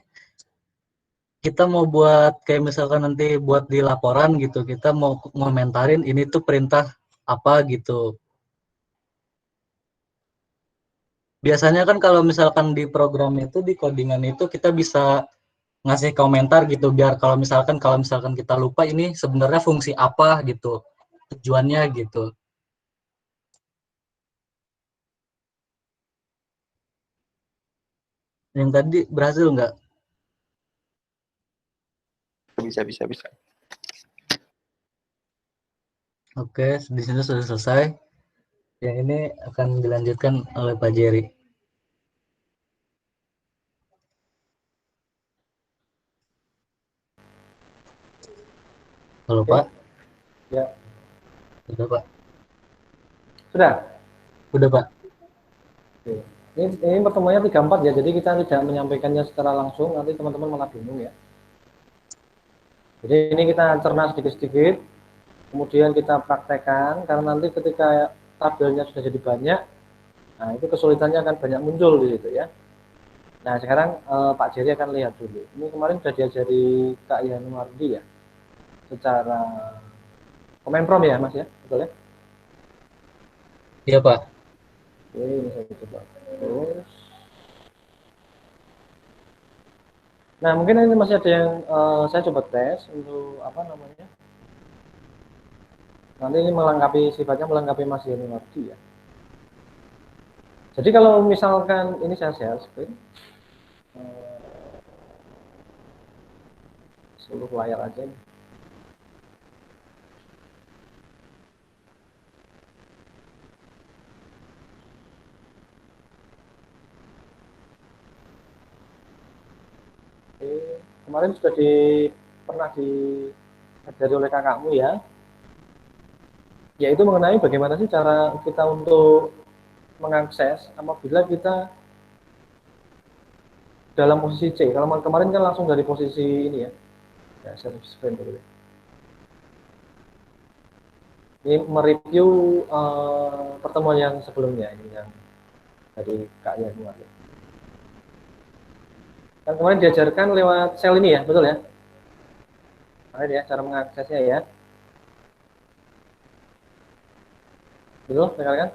kita mau buat, kayak misalkan nanti buat di laporan gitu, kita mau ngomentarin ini tuh perintah apa gitu. Biasanya kan kalau misalkan di program itu, di codingan itu kita bisa ngasih komentar gitu, biar kalau misalkan kita lupa ini sebenarnya fungsi apa gitu, tujuannya gitu. Yang tadi berhasil nggak? Bisa. Oke, di sini sudah selesai. Yang ini akan dilanjutkan oleh Pak Jerry. Halo Pak. Ya. Sudah Pak. Sudah? Sudah Pak. Oke. Ini pertemuannya 34 ya, jadi kita tidak menyampaikannya secara langsung, nanti teman-teman malah bingung ya. Jadi ini kita cerna sedikit-sedikit, kemudian kita praktekkan, karena nanti ketika tabelnya sudah jadi banyak, nah itu kesulitannya akan banyak muncul di situ ya. Nah sekarang Pak Jerry akan lihat dulu. Ini kemarin sudah diajari Kak Yanuardi ya, secara Command Prompt ya Mas ya, betul ya? Iya Pak. Oke, ini saya coba terus. Nah mungkin ini masih ada yang saya coba tes untuk apa namanya. Nanti ini melengkapi, sifatnya melengkapi Mas Yanuardi ya. Jadi kalau misalkan ini saya share screen, seluruh layar aja nih. Kemarin sudah pernah diajari oleh kakakmu ya, yaitu mengenai bagaimana sih cara kita untuk mengakses apabila kita dalam posisi C. Kalau kemarin kan langsung dari posisi ini ya, share screen dulu. Ini mereview pertemuan yang sebelumnya ini yang dari Kak Yanuar. Kan kemarin diajarkan lewat sel ini ya, betul ya? Nah, ya cara mengaksesnya ya. Betul, dengar kan?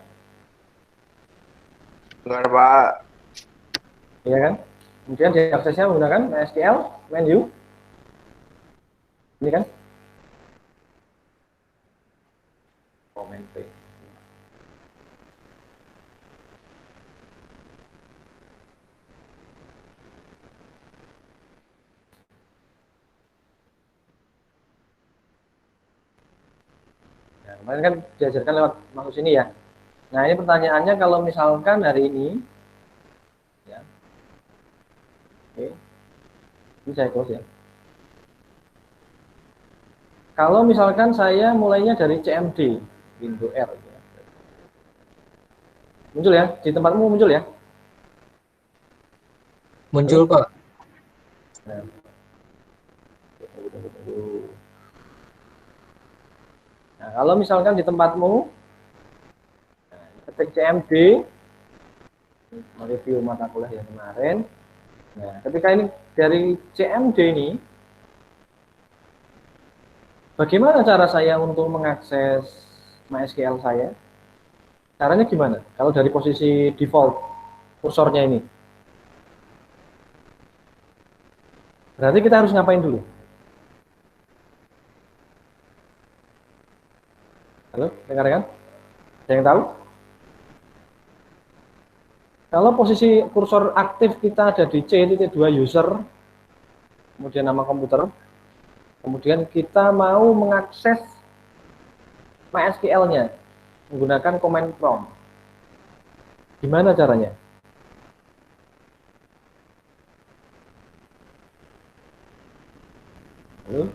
Dengar Pak. Iya kan? Kemudian diaksesnya menggunakan MySQL, menu. Ini kan? Comment P. Nah, kemarin kan diajarkan lewat masuk sini ya. Nah, ini pertanyaannya kalau misalkan hari ini, ya, oke, ini saya close ya. Kalau misalkan saya mulainya dari CMD, Windows R, ya. Muncul ya, di tempatmu muncul ya? Muncul Pak. Nah. Nah, kalau misalkan di tempatmu, ketik CMD, mereview mata kuliah yang kemarin. Nah, ketika ini dari CMD ini, bagaimana cara saya untuk mengakses MySQL saya? Caranya gimana? Kalau dari posisi default kursornya ini, berarti kita harus ngapain dulu? Halo, dengar kan? Ada yang tahu? Kalau posisi kursor aktif kita ada di C.2 user, kemudian nama komputer, kemudian kita mau mengakses MySQL-nya menggunakan command prompt. Gimana caranya? Halo?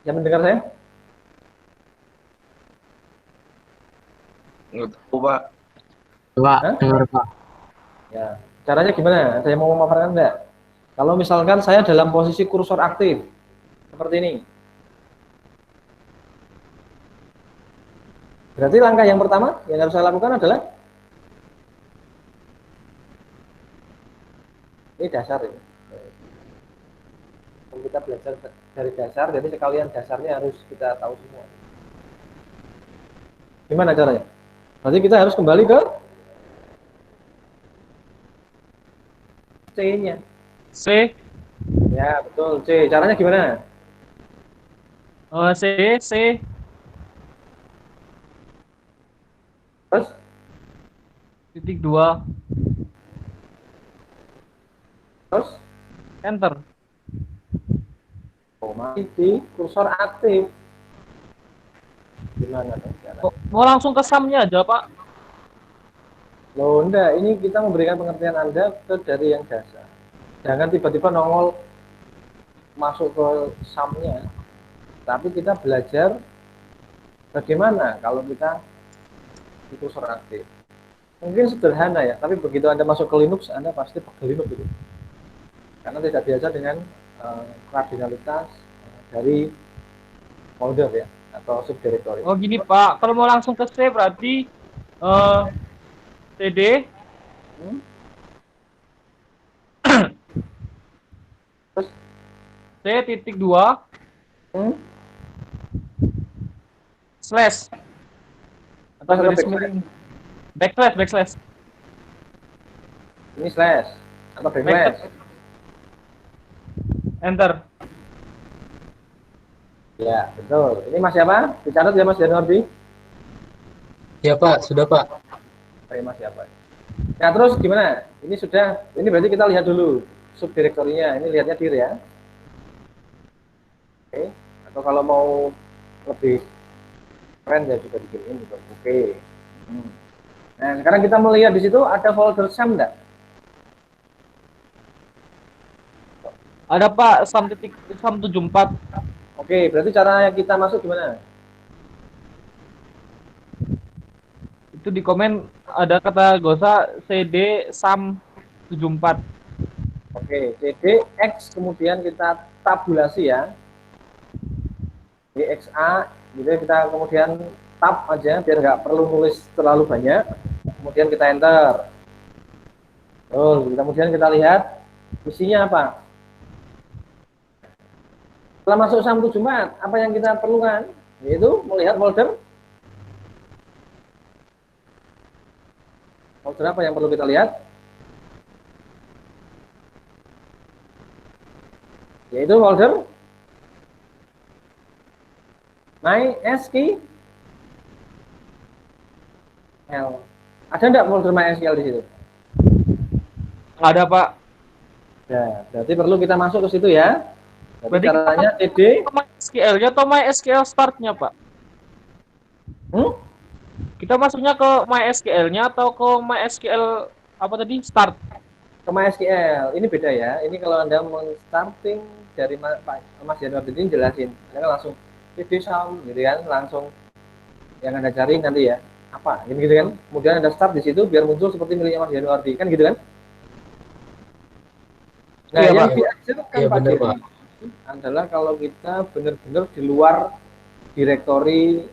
Yang mendengar saya? Nggak tahu Pak. Pak, Hah? dengar Pak. Ya, caranya gimana? Saya mau memaparkan enggak? Kalau misalkan saya dalam posisi kursor aktif, seperti ini. Berarti langkah yang pertama yang harus saya lakukan adalah ini dasar ini. Kita belajar dari dasar, jadi sekalian dasarnya harus kita tahu semua. Gimana caranya? Nanti kita harus kembali ke C-nya. C. Ya, betul. C. Caranya gimana? C. Terus? Titik 2. Terus? Enter. Oh, masih di kursor aktif. Gimana? Mau langsung ke sum-nya aja, Pak. Loh, enggak. Ini kita memberikan pengertian Anda dari yang dasar. Jangan tiba-tiba nongol masuk ke sum-nya. Tapi kita belajar bagaimana kalau kita di kursor aktif. Mungkin sederhana ya, tapi begitu Anda masuk ke Linux, Anda pasti pakai Linux gitu. Karena tidak biasa dengan kardinalitas dari folder ya, atau subdirectory. Oh gini Pak, kalau mau langsung ke C berarti CD Hmm? Terus, C.2 hmm? slash atau Atau garis backslash? miring backslash Ini slash atau backslash? enter. Ya, betul. Ini Mas siapa? Dicatat ya Mas Januardi? Ya Pak, sudah Pak. Oke, Mas siapa? Nah, terus gimana? Ini sudah, ini berarti kita lihat dulu subdirektorinya. Ini lihatnya dir ya. Oke. Atau kalau mau lebih keren ya juga dikirim gitu. Oke. Nah, sekarang kita melihat di situ ada folder SAM enggak? Ada Pak SAM 74. Oke, berarti cara kita masuk gimana? Itu di komen ada kata gosa CD SAM 74. Oke, CD X kemudian kita tabulasi ya. DXA gitu ya, kita kemudian tab aja biar nggak perlu nulis terlalu banyak. Kemudian kita enter. Kemudian kita lihat isinya apa. Setelah masuk SAM 74, apa yang kita perlukan? Yaitu melihat folder. Folder apa yang perlu kita lihat? Yaitu folder MySQL. Ada enggak folder MySQL di situ? Ada Pak. Ya, berarti perlu kita masuk ke situ ya. Berarti caranya cd MySQL-nya atau MySQL start-nya Pak? Kita masuknya ke MySQL-nya atau ke MySQL apa tadi? Start. Ke MySQL. Ini beda ya. Ini kalau Anda men-starting dari Mas Januar ini jelasin. Anda kan langsung cd SAM gitu kan, langsung yang Anda cari nanti ya. Apa? Gitu kan. Kemudian Anda start di situ biar muncul seperti miliknya Mas Januar kan gitu kan? Nah, Iya, yang Pak. diajarkan Iya, Pak benar, Jerry Pak. adalah kalau kita benar-benar di luar direktori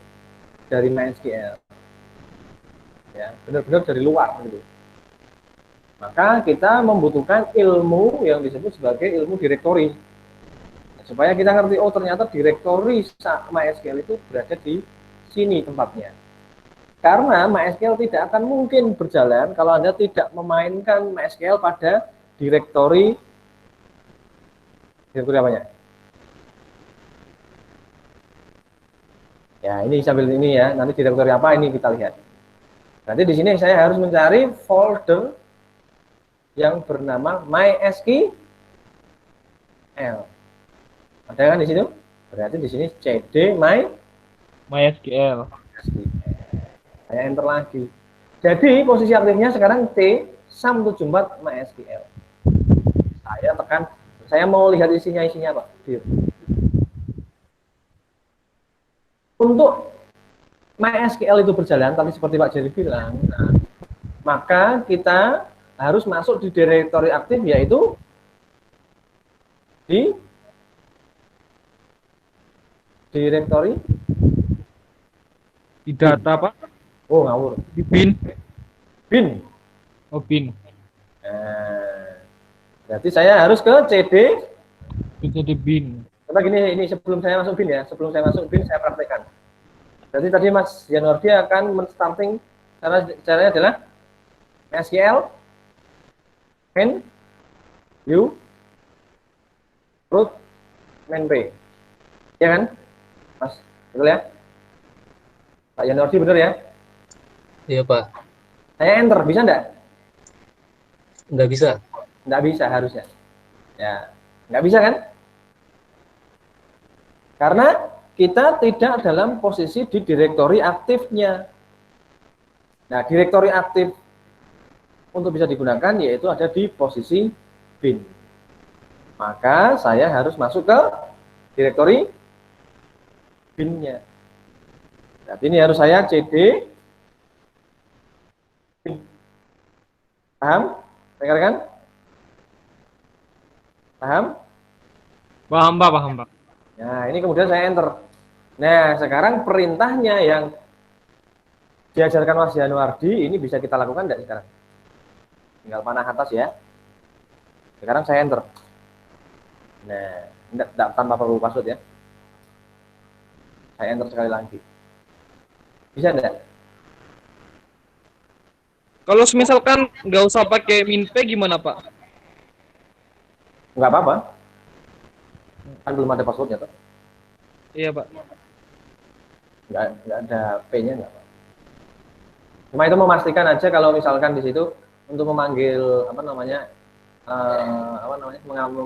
dari MySQL. Ya, benar-benar dari luar gitu. Maka kita membutuhkan ilmu yang disebut sebagai ilmu direktori. Supaya kita ngerti, oh ternyata direktori MySQL itu berada di sini tempatnya. Karena MySQL tidak akan mungkin berjalan kalau Anda tidak memainkan MySQL pada direktori apanya? Ya, ini sambil ini ya, nanti direktori apa ini kita lihat. Nanti di sini saya harus mencari folder yang bernama MySQL. Ada kan di situ? Berarti di sini cd MySQL. Saya enter lagi. Jadi posisi aktifnya sekarang T SAM 74 MySQL. Saya tekan, saya mau lihat isinya apa? Untuk MySQL itu berjalan, tadi seperti Pak Jerry bilang, maka kita harus masuk di direktori aktif, yaitu di direktori Di data Pak. oh ngawur Di bin. bin. Oh bin. Berarti saya harus ke cd. Jadi bin. Coba gini, ini sebelum saya masuk bin ya, sebelum saya masuk bin saya praktekkan. Berarti tadi Mas Januardi akan men-starting, caranya adalah MySQL main u root main p, ya kan Mas, betul ya Pak Januardi, benar ya? Iya Pak. Saya enter, bisa enggak? Nggak bisa. Nggak bisa harusnya. Ya, nggak bisa kan? Karena kita tidak dalam posisi di direktori aktifnya. Nah, direktori aktif untuk bisa digunakan yaitu ada di posisi bin. Maka saya harus masuk ke direktori binnya. Berarti ini harus saya cd Paham? Rekan-rekan? Paham? Paham, Pak, paham, Pak. Nah, ini kemudian saya enter. Nah, sekarang perintahnya yang diajarkan Mas Januardi ini bisa kita lakukan enggak sekarang? Tinggal panah atas ya. Sekarang saya enter. Nah, enggak tanpa perlu password ya. Saya enter sekali lagi. Bisa enggak? Kalau misalkan nggak usah pakai minpe gimana, Pak? Enggak apa-apa. Kan belum ada passwordnya toh. Iya, Pak. Enggak ada P-nya enggak apa. Cuma itu memastikan aja kalau misalkan di situ untuk memanggil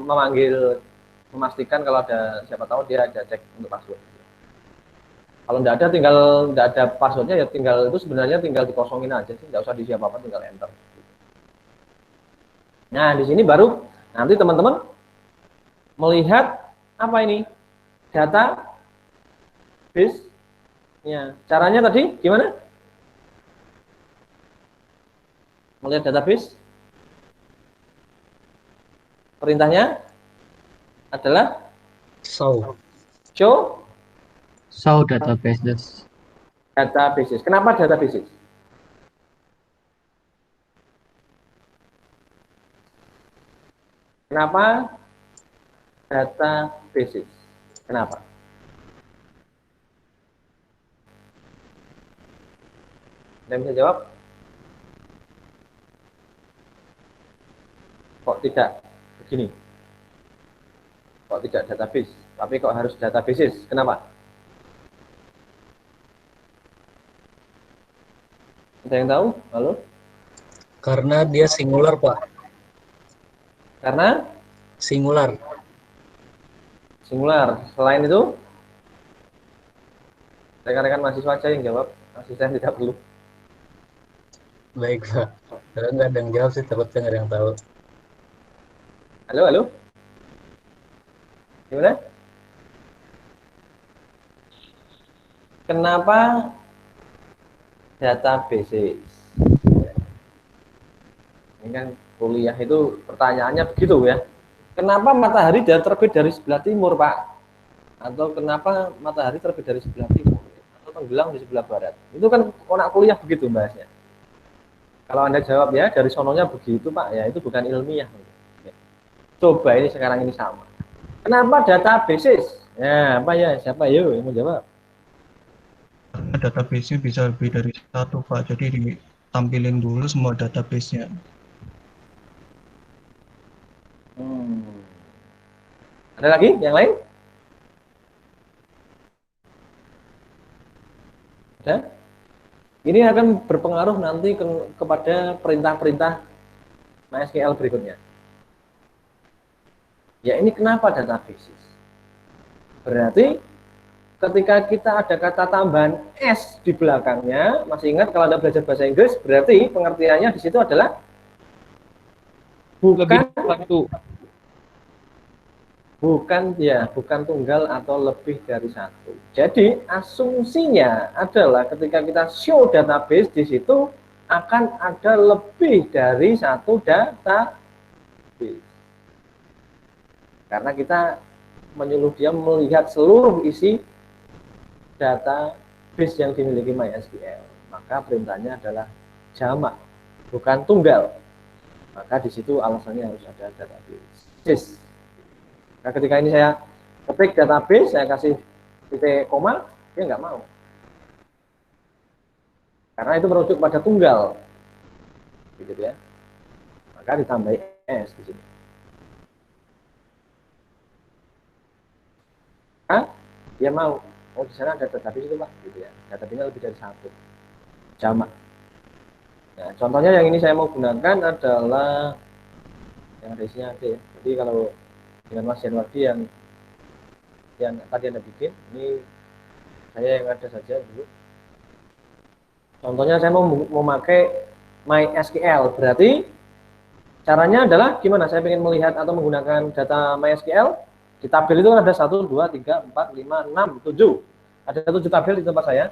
memanggil, memastikan kalau ada, siapa tahu dia ada cek untuk password. Kalau enggak ada passwordnya ya tinggal itu sebenarnya tinggal dikosongin aja sih, enggak usah diisi apa-apa, tinggal enter. Nah, di sini baru nanti teman-teman melihat apa ini? Data base-nya. Caranya tadi gimana? Melihat database. Perintahnya adalah show databases. databases. Kenapa databases? Kenapa databases? Kenapa? Anda bisa jawab? Kok tidak begini? Kok tidak database? Tapi kok harus databases? Kenapa? Ada yang tahu? Halo? karena dia singular, Pak. Karena Singular. singular. Selain itu, rekan-rekan mahasiswa aja yang jawab. Asisten tidak perlu. Baik, Pak. Karena nggak ada yang jawab sih, takutnya nggak ada yang tahu. Halo, halo? Gimana? Kenapa databases? Ini kan kuliah itu pertanyaannya begitu ya. Kenapa matahari terbit dari sebelah timur, Pak? Atau kenapa matahari terbit dari sebelah timur? Atau tenggelam di sebelah barat? Itu kan anak kuliah begitu bahasnya. Kalau Anda jawab ya, dari sononya begitu, Pak, ya itu bukan ilmiah. Coba ini sekarang ini sama. Kenapa databases? Ya, apa ya? Siapa yuk yang mau jawab? Karena database-nya bisa lebih dari satu, Pak. Jadi ditampilin dulu semua database-nya. Ada lagi yang lain? Ada? Ini akan berpengaruh nanti kepada perintah-perintah MySQL berikutnya. Ya ini kenapa databases? Berarti ketika kita ada kata tambahan S di belakangnya, masih ingat kalau Anda belajar bahasa Inggris, berarti pengertiannya di situ adalah bukan tunggal atau lebih dari satu. Jadi asumsinya adalah ketika kita show database di situ akan ada lebih dari satu database. Karena kita menyuruh dia melihat seluruh isi database yang dimiliki MySQL. Maka perintahnya adalah jamak, bukan tunggal. Maka di situ alasannya harus ada database. Nah, ketika ini saya ketik database, saya kasih titik koma, dia nggak mau. Karena itu merujuk pada tunggal. Gitu ya. Maka ditambahi S di sini. Dia mau. Oh, di sana ada database itu, Pak, gitu ya. Database-nya lebih dari satu. Jamak. Nah, contohnya yang ini saya mau gunakan adalah yang ada isinya ada ya. Jadi kalau dengan Mas Januardi yang tadi Anda bikin, ini saya yang ada saja dulu. Contohnya saya mau memakai MySQL, berarti caranya adalah gimana? Saya ingin melihat atau menggunakan data MySQL. Di tabel itu kan ada 1, 2, 3, 4, 5, 6, 7. Ada 7 tabel di tempat saya.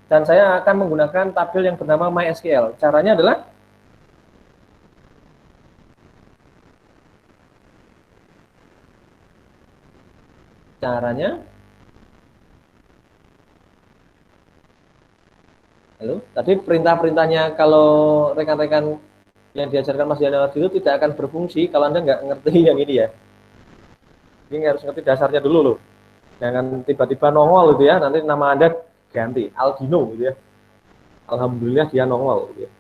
Dan saya akan menggunakan tabel yang bernama MySQL. Caranya adalah Caranya, halo, tadi perintah-perintahnya kalau rekan-rekan yang diajarkan Mas Yanawati itu tidak akan berfungsi kalau Anda nggak ngerti yang ini ya. Ini harus ngerti dasarnya dulu loh. Jangan tiba-tiba nongol gitu ya, nanti nama Anda ganti Aldino gitu ya. Alhamdulillah dia nongol gitu ya.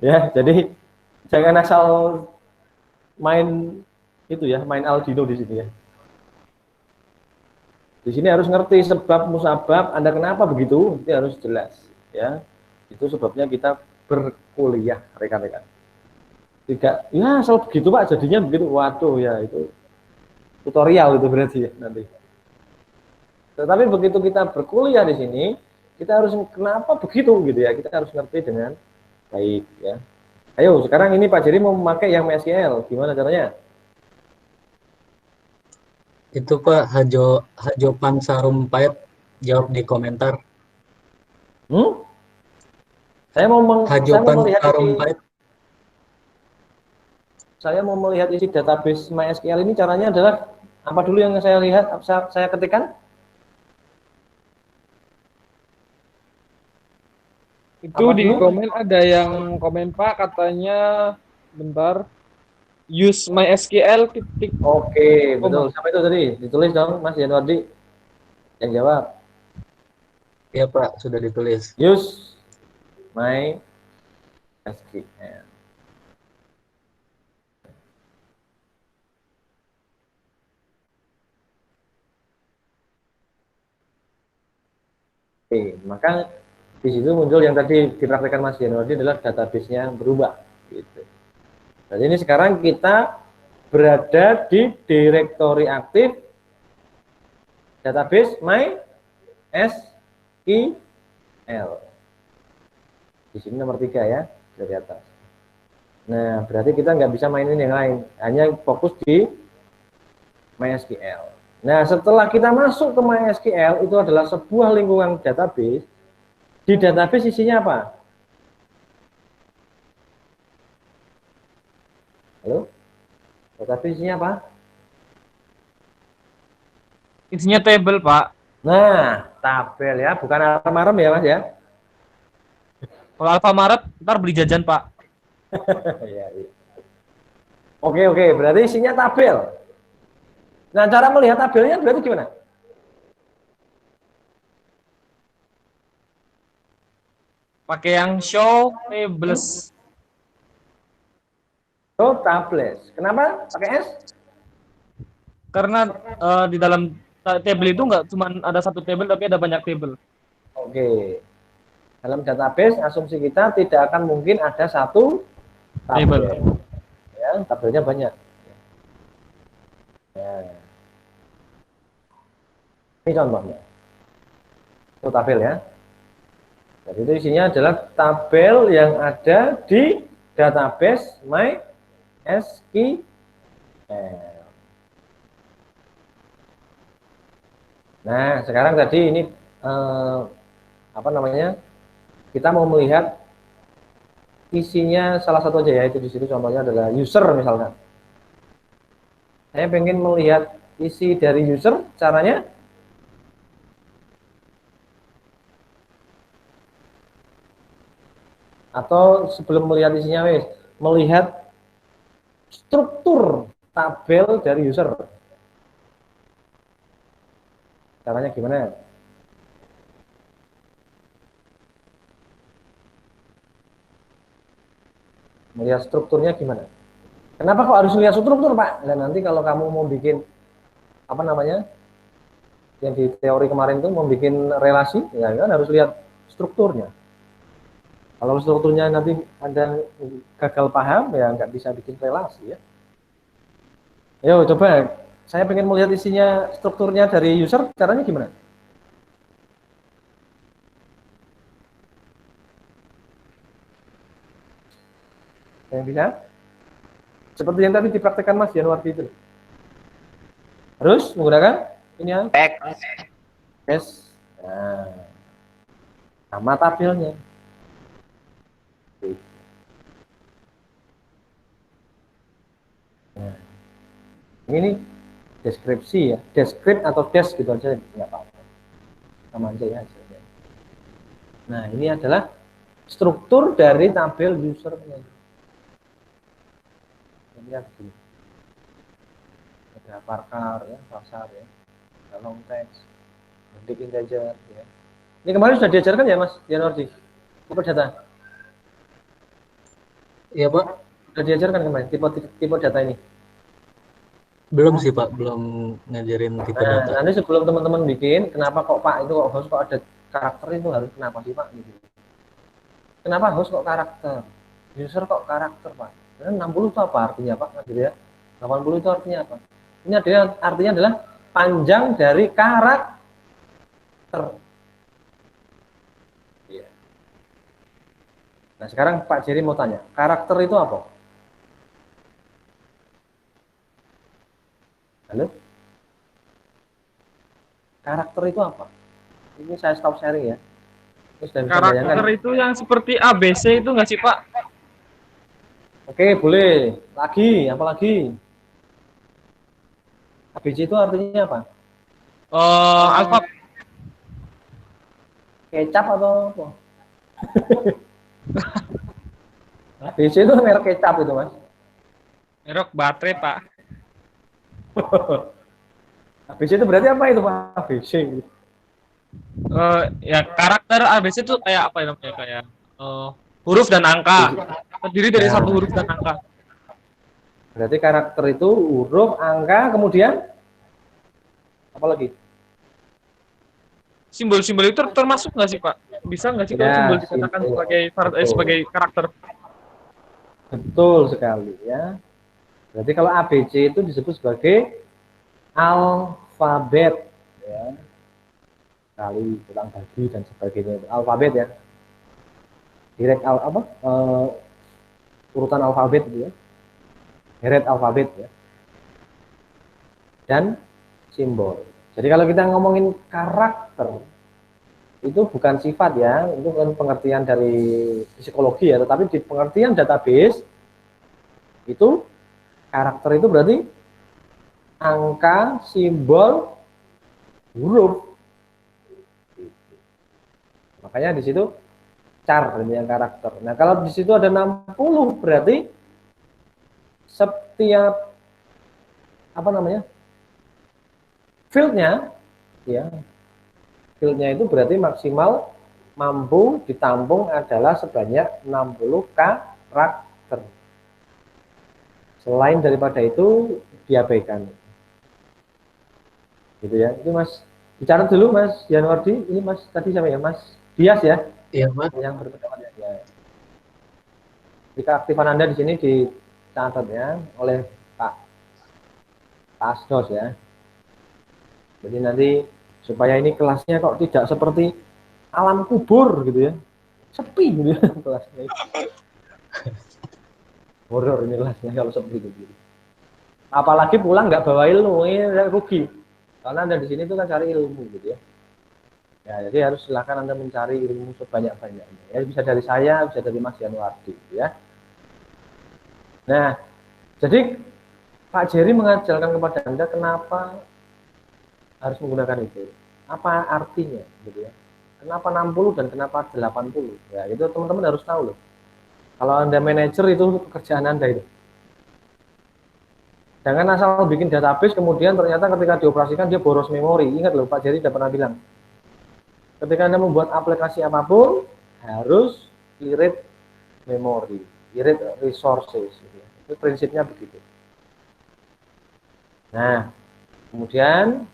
Ya, jadi jangan asal main itu ya, main Aldino di sini ya. Di sini harus ngerti sebab musabab, Anda kenapa begitu, itu harus jelas ya. Itu sebabnya kita berkuliah, rekan-rekan. Tidak, ya asal begitu Pak, jadinya begitu. Waduh ya, itu tutorial itu berarti ya nanti. Tetapi begitu kita berkuliah di sini, kita harus kenapa begitu gitu ya, kita harus ngerti dengan baik ya. Ayo sekarang ini Pak Jerry mau memakai yang MySQL, gimana caranya? Itu Pak Hajo Pansarumpait jawab di komentar. Saya mau melihat isi database MySQL ini, caranya adalah apa dulu yang saya lihat, saya ketikkan? Itu di komen ada yang komen Pak, katanya bentar, use MySQL titik. Oke, betul. Sampai itu tadi ditulis dong Mas Yanwardi yang jawab. Iya Pak, sudah ditulis. Use MySQL. Oke, maka di situ muncul yang tadi dipraktekkan Mas Yanwardi adalah database-nya berubah gitu. Jadi ini sekarang kita berada di direktori aktif database MySQL. Di sini nomor 3 ya, dari atas. Nah, berarti kita nggak bisa mainin yang lain, hanya fokus di MySQL. Nah, setelah kita masuk ke MySQL, itu adalah sebuah lingkungan database. Di database isinya apa? Halo? Database isinya apa? Isinya tabel, Pak. Nah, tabel ya, bukan Alfamart ya, Mas ya? Kalau Alfamart, ntar beli jajan, Pak. Ya, iya. Oke, berarti isinya tabel. Nah, cara melihat tabelnya berarti gimana? Pakai yang show tables. Oh, tables. Kenapa pakai S? Karena di dalam tabel itu nggak cuma ada satu tabel, tapi ada banyak tabel. Oke. Dalam database, asumsi kita tidak akan mungkin ada satu tabel. Ya, tabelnya banyak. Ya. Ini contohnya. Itu tabel ya. Jadi itu isinya adalah tabel yang ada di database MySQL. Nah, sekarang tadi ini apa namanya? Kita mau melihat isinya salah satu aja ya, itu di situ contohnya adalah user misalkan. Saya pengen melihat isi dari user, caranya atau sebelum melihat isinya wes, melihat struktur tabel dari user. Caranya gimana? Melihat strukturnya gimana? Kenapa kok harus lihat struktur, Pak? Dan nanti kalau kamu mau bikin apa namanya? Yang di teori kemarin itu mau bikin relasi, ya kan harus lihat strukturnya. Kalau strukturnya nanti Anda gagal paham, ya nggak bisa bikin relasi ya. Ayo coba, saya pengen melihat isinya strukturnya dari user, caranya gimana? Yang bisa? Seperti yang tadi dipraktekkan Mas Yanwardi itu. Harus menggunakan ini ya. X. Nah, sama tabelnya. Nah, ini deskripsi ya, descript atau des gitu aja nggak apa-apa, sama aja ya hasilnya. Nah ini adalah struktur dari tabel usernya. Ini begini. Ada varchar ya, pasar ya, ada long text, deep integer ya. Ini kemarin sudah diajarkan ya Mas Yanwardi? Tipe data. Iya Pak, Sudah diajarkan kemarin tipe data ini. belum sih Pak, belum ngajarin tipe Nah, data. nanti sebelum teman-teman bikin, kenapa kok Pak itu kok host kok ada karakter itu harus kenapa sih Pak? Gitu. Kenapa host kok karakter? User kok karakter Pak? Karena 60 itu apa artinya Pak? Gitu ya. 80 itu artinya apa? Ini artinya adalah panjang dari karakter. Iya. Nah sekarang Pak Jerry mau tanya, karakter itu apa? Halo? Karakter itu apa? Ini saya stop sharing ya. Ini sudah bisa Karakter bayangkan. itu yang seperti ABC itu nggak sih Pak? Oke, boleh. Lagi, apa lagi? ABC itu artinya apa? Alfab. Kecap atau apa? ABC itu merek kecap itu, Mas. Merek baterai Pak. ABC itu berarti apa itu, Pak? ABC. Ya karakter ABC itu kayak apa ya namanya, kayak huruf dan angka, terdiri dari satu huruf dan angka. Berarti karakter itu huruf, angka, kemudian apa lagi? Simbol-simbol itu termasuk nggak sih Pak? Bisa nggak sih kalau Ya, simbol dikatakan simbol. sebagai karakter? Betul sekali ya. Berarti kalau ABC itu disebut sebagai alfabet ya. Kali, kurang bagi dan sebagainya. Alfabet ya. Direct urutan alfabet gitu ya. Direct alfabet ya. Dan simbol. Jadi kalau kita ngomongin karakter itu bukan sifat ya, itu kan pengertian dari psikologi ya, tetapi di pengertian database itu karakter itu berarti angka, simbol, huruf. Makanya di situ char yang karakter. Nah, kalau di situ ada 60 berarti setiap fieldnya ya, fieldnya itu berarti maksimal mampu ditampung adalah sebanyak 60 karakter. Selain daripada itu diabaikan. Gitu ya. Itu Mas bicara dulu Mas Yanwardi. Ini Mas tadi siapa ya? Mas Dias ya? Iya Pak. Yang berpendapat ya. Jika aktifan Anda di sini dicatat ya oleh Pak Asdos ya. Jadi nanti supaya ini kelasnya kok tidak seperti alam kubur gitu ya, sepi gitu ya kelasnya. Horor ini kelasnya kalau sepi gitu. Apalagi pulang nggak bawa ilmu, ini rugi. Karena Anda di sini tuh kan cari ilmu gitu ya. Ya jadi harus silakan Anda mencari ilmu sebanyak-banyaknya. Ya bisa dari saya, bisa dari Mas Yanwardi gitu ya. Nah, jadi Pak Jerry mengajarkan kepada Anda kenapa harus menggunakan itu. Apa artinya gitu ya. Kenapa 60 dan kenapa 80? Ya, itu teman-teman harus tahu loh. Kalau Anda manajer itu pekerjaan Anda itu. Jangan asal bikin database kemudian ternyata ketika dioperasikan dia boros memori. Ingat loh Pak Jerry sudah pernah bilang. Ketika Anda membuat aplikasi apapun harus irit memori, irit resources gitu ya. Itu prinsipnya begitu. Nah, kemudian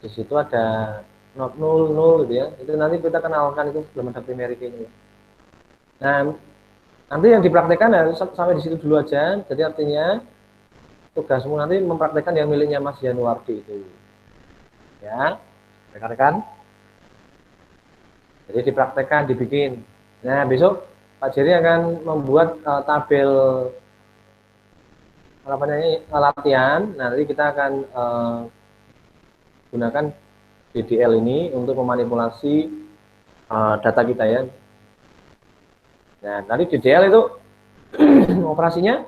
di situ ada not null gitu ya. Itu nanti kita kenalkan itu belum ada primary key-nya. Nah, nanti yang dipraktekkan harus sampai di situ dulu aja. Jadi artinya tugasmu nanti mempraktekkan yang miliknya Mas Yanwardi itu. Ya, rekan-rekan. Jadi dipraktekkan, dibikin. Nah, besok Pak Jerry akan membuat tabel latihan. Nanti kita akan gunakan DDL ini untuk memanipulasi data kita ya. Nah, nanti DDL itu operasinya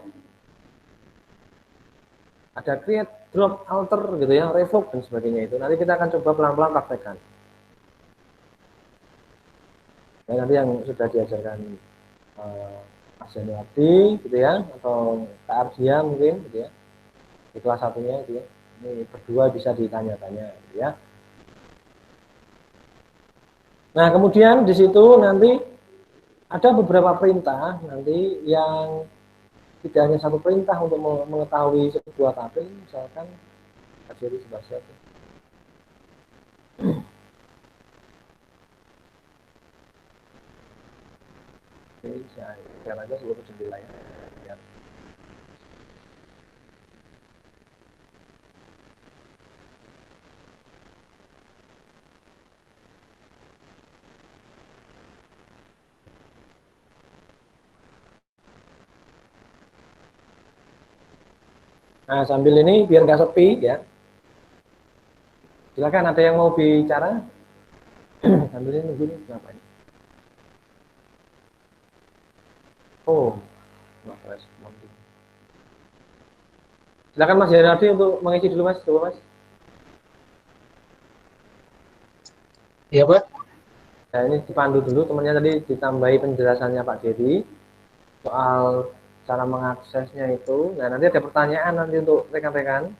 ada create drop, alter gitu ya, revoke dan sebagainya itu. Nanti kita akan coba pelan-pelan praktekkan. Ya, nanti yang sudah diajarkan Mas Januardi gitu ya, atau Kak Ardia mungkin gitu ya, di kelas satunya gitu ya. Ini berdua bisa ditanya-tanya gitu ya. Nah, kemudian di situ nanti ada beberapa perintah nanti yang tidak hanya satu perintah untuk mengetahui sebuah tabel, misalkan jadi sebelah siapa. Oke, saya share aja seluruh jendela ya. Biar. Nah, sambil ini biar nggak sepi ya. Silakan, ada yang mau bicara? Sambil ini nunggu nih, ngapain? Oh, nggak respon. Silakan Mas Januardi untuk mengisi dulu Mas, coba Mas. Iya Pak. Nah, ini dipandu dulu, temannya tadi ditambahi penjelasannya Pak Dedi soal cara mengaksesnya itu. Nah, nanti ada pertanyaan nanti untuk rekan-rekan.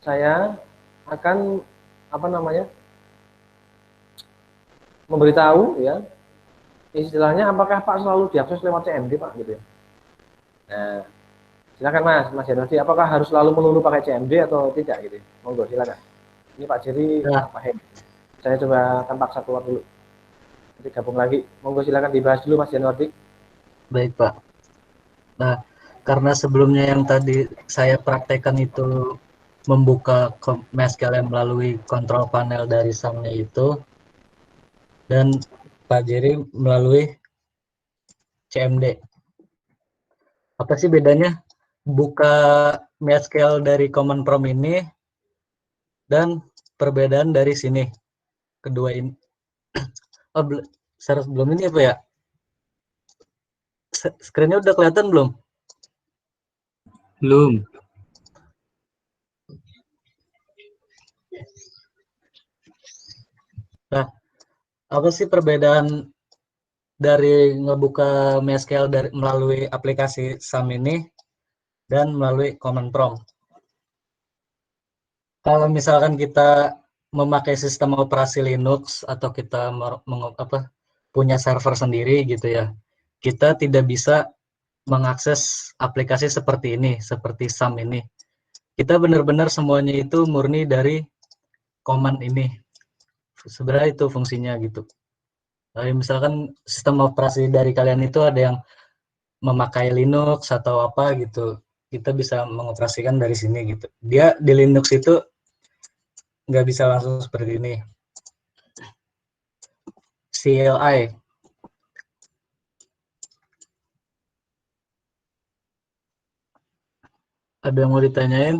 Saya akan memberitahu ya, istilahnya apakah Pak selalu diakses lewat CMD Pak gitu ya. Nah, silakan Mas Januardi, apakah harus selalu melulu pakai CMD atau tidak gitu? Monggo silakan. Ini Pak Jerry, Pak Hem. Saya coba akan paksa keluar dulu. Nanti gabung lagi. Monggo silakan dibahas dulu Mas Januardi. Baik Pak. Nah, karena sebelumnya yang tadi saya praktekkan itu membuka MySQL melalui kontrol panel dari SAM-nya itu, dan Pak Jerry melalui CMD. Apa sih bedanya buka MySQL dari command prompt ini dan perbedaan dari sini kedua ini? Oh, belum ini apa ya? Screen-nya udah kelihatan belum? Belum. Nah, apa sih perbedaan dari ngebuka MySQL melalui aplikasi SAM ini dan melalui command prompt? Kalau misalkan kita memakai sistem operasi Linux atau kita punya server sendiri gitu ya, kita tidak bisa mengakses aplikasi seperti ini, seperti SAM ini. Kita benar-benar semuanya itu murni dari command ini. Sebenarnya itu fungsinya gitu. Misalkan sistem operasi dari kalian itu ada yang memakai Linux atau apa gitu, kita bisa mengoperasikan dari sini gitu. Dia di Linux itu nggak bisa langsung seperti ini. CLI. Ada yang mau ditanyain?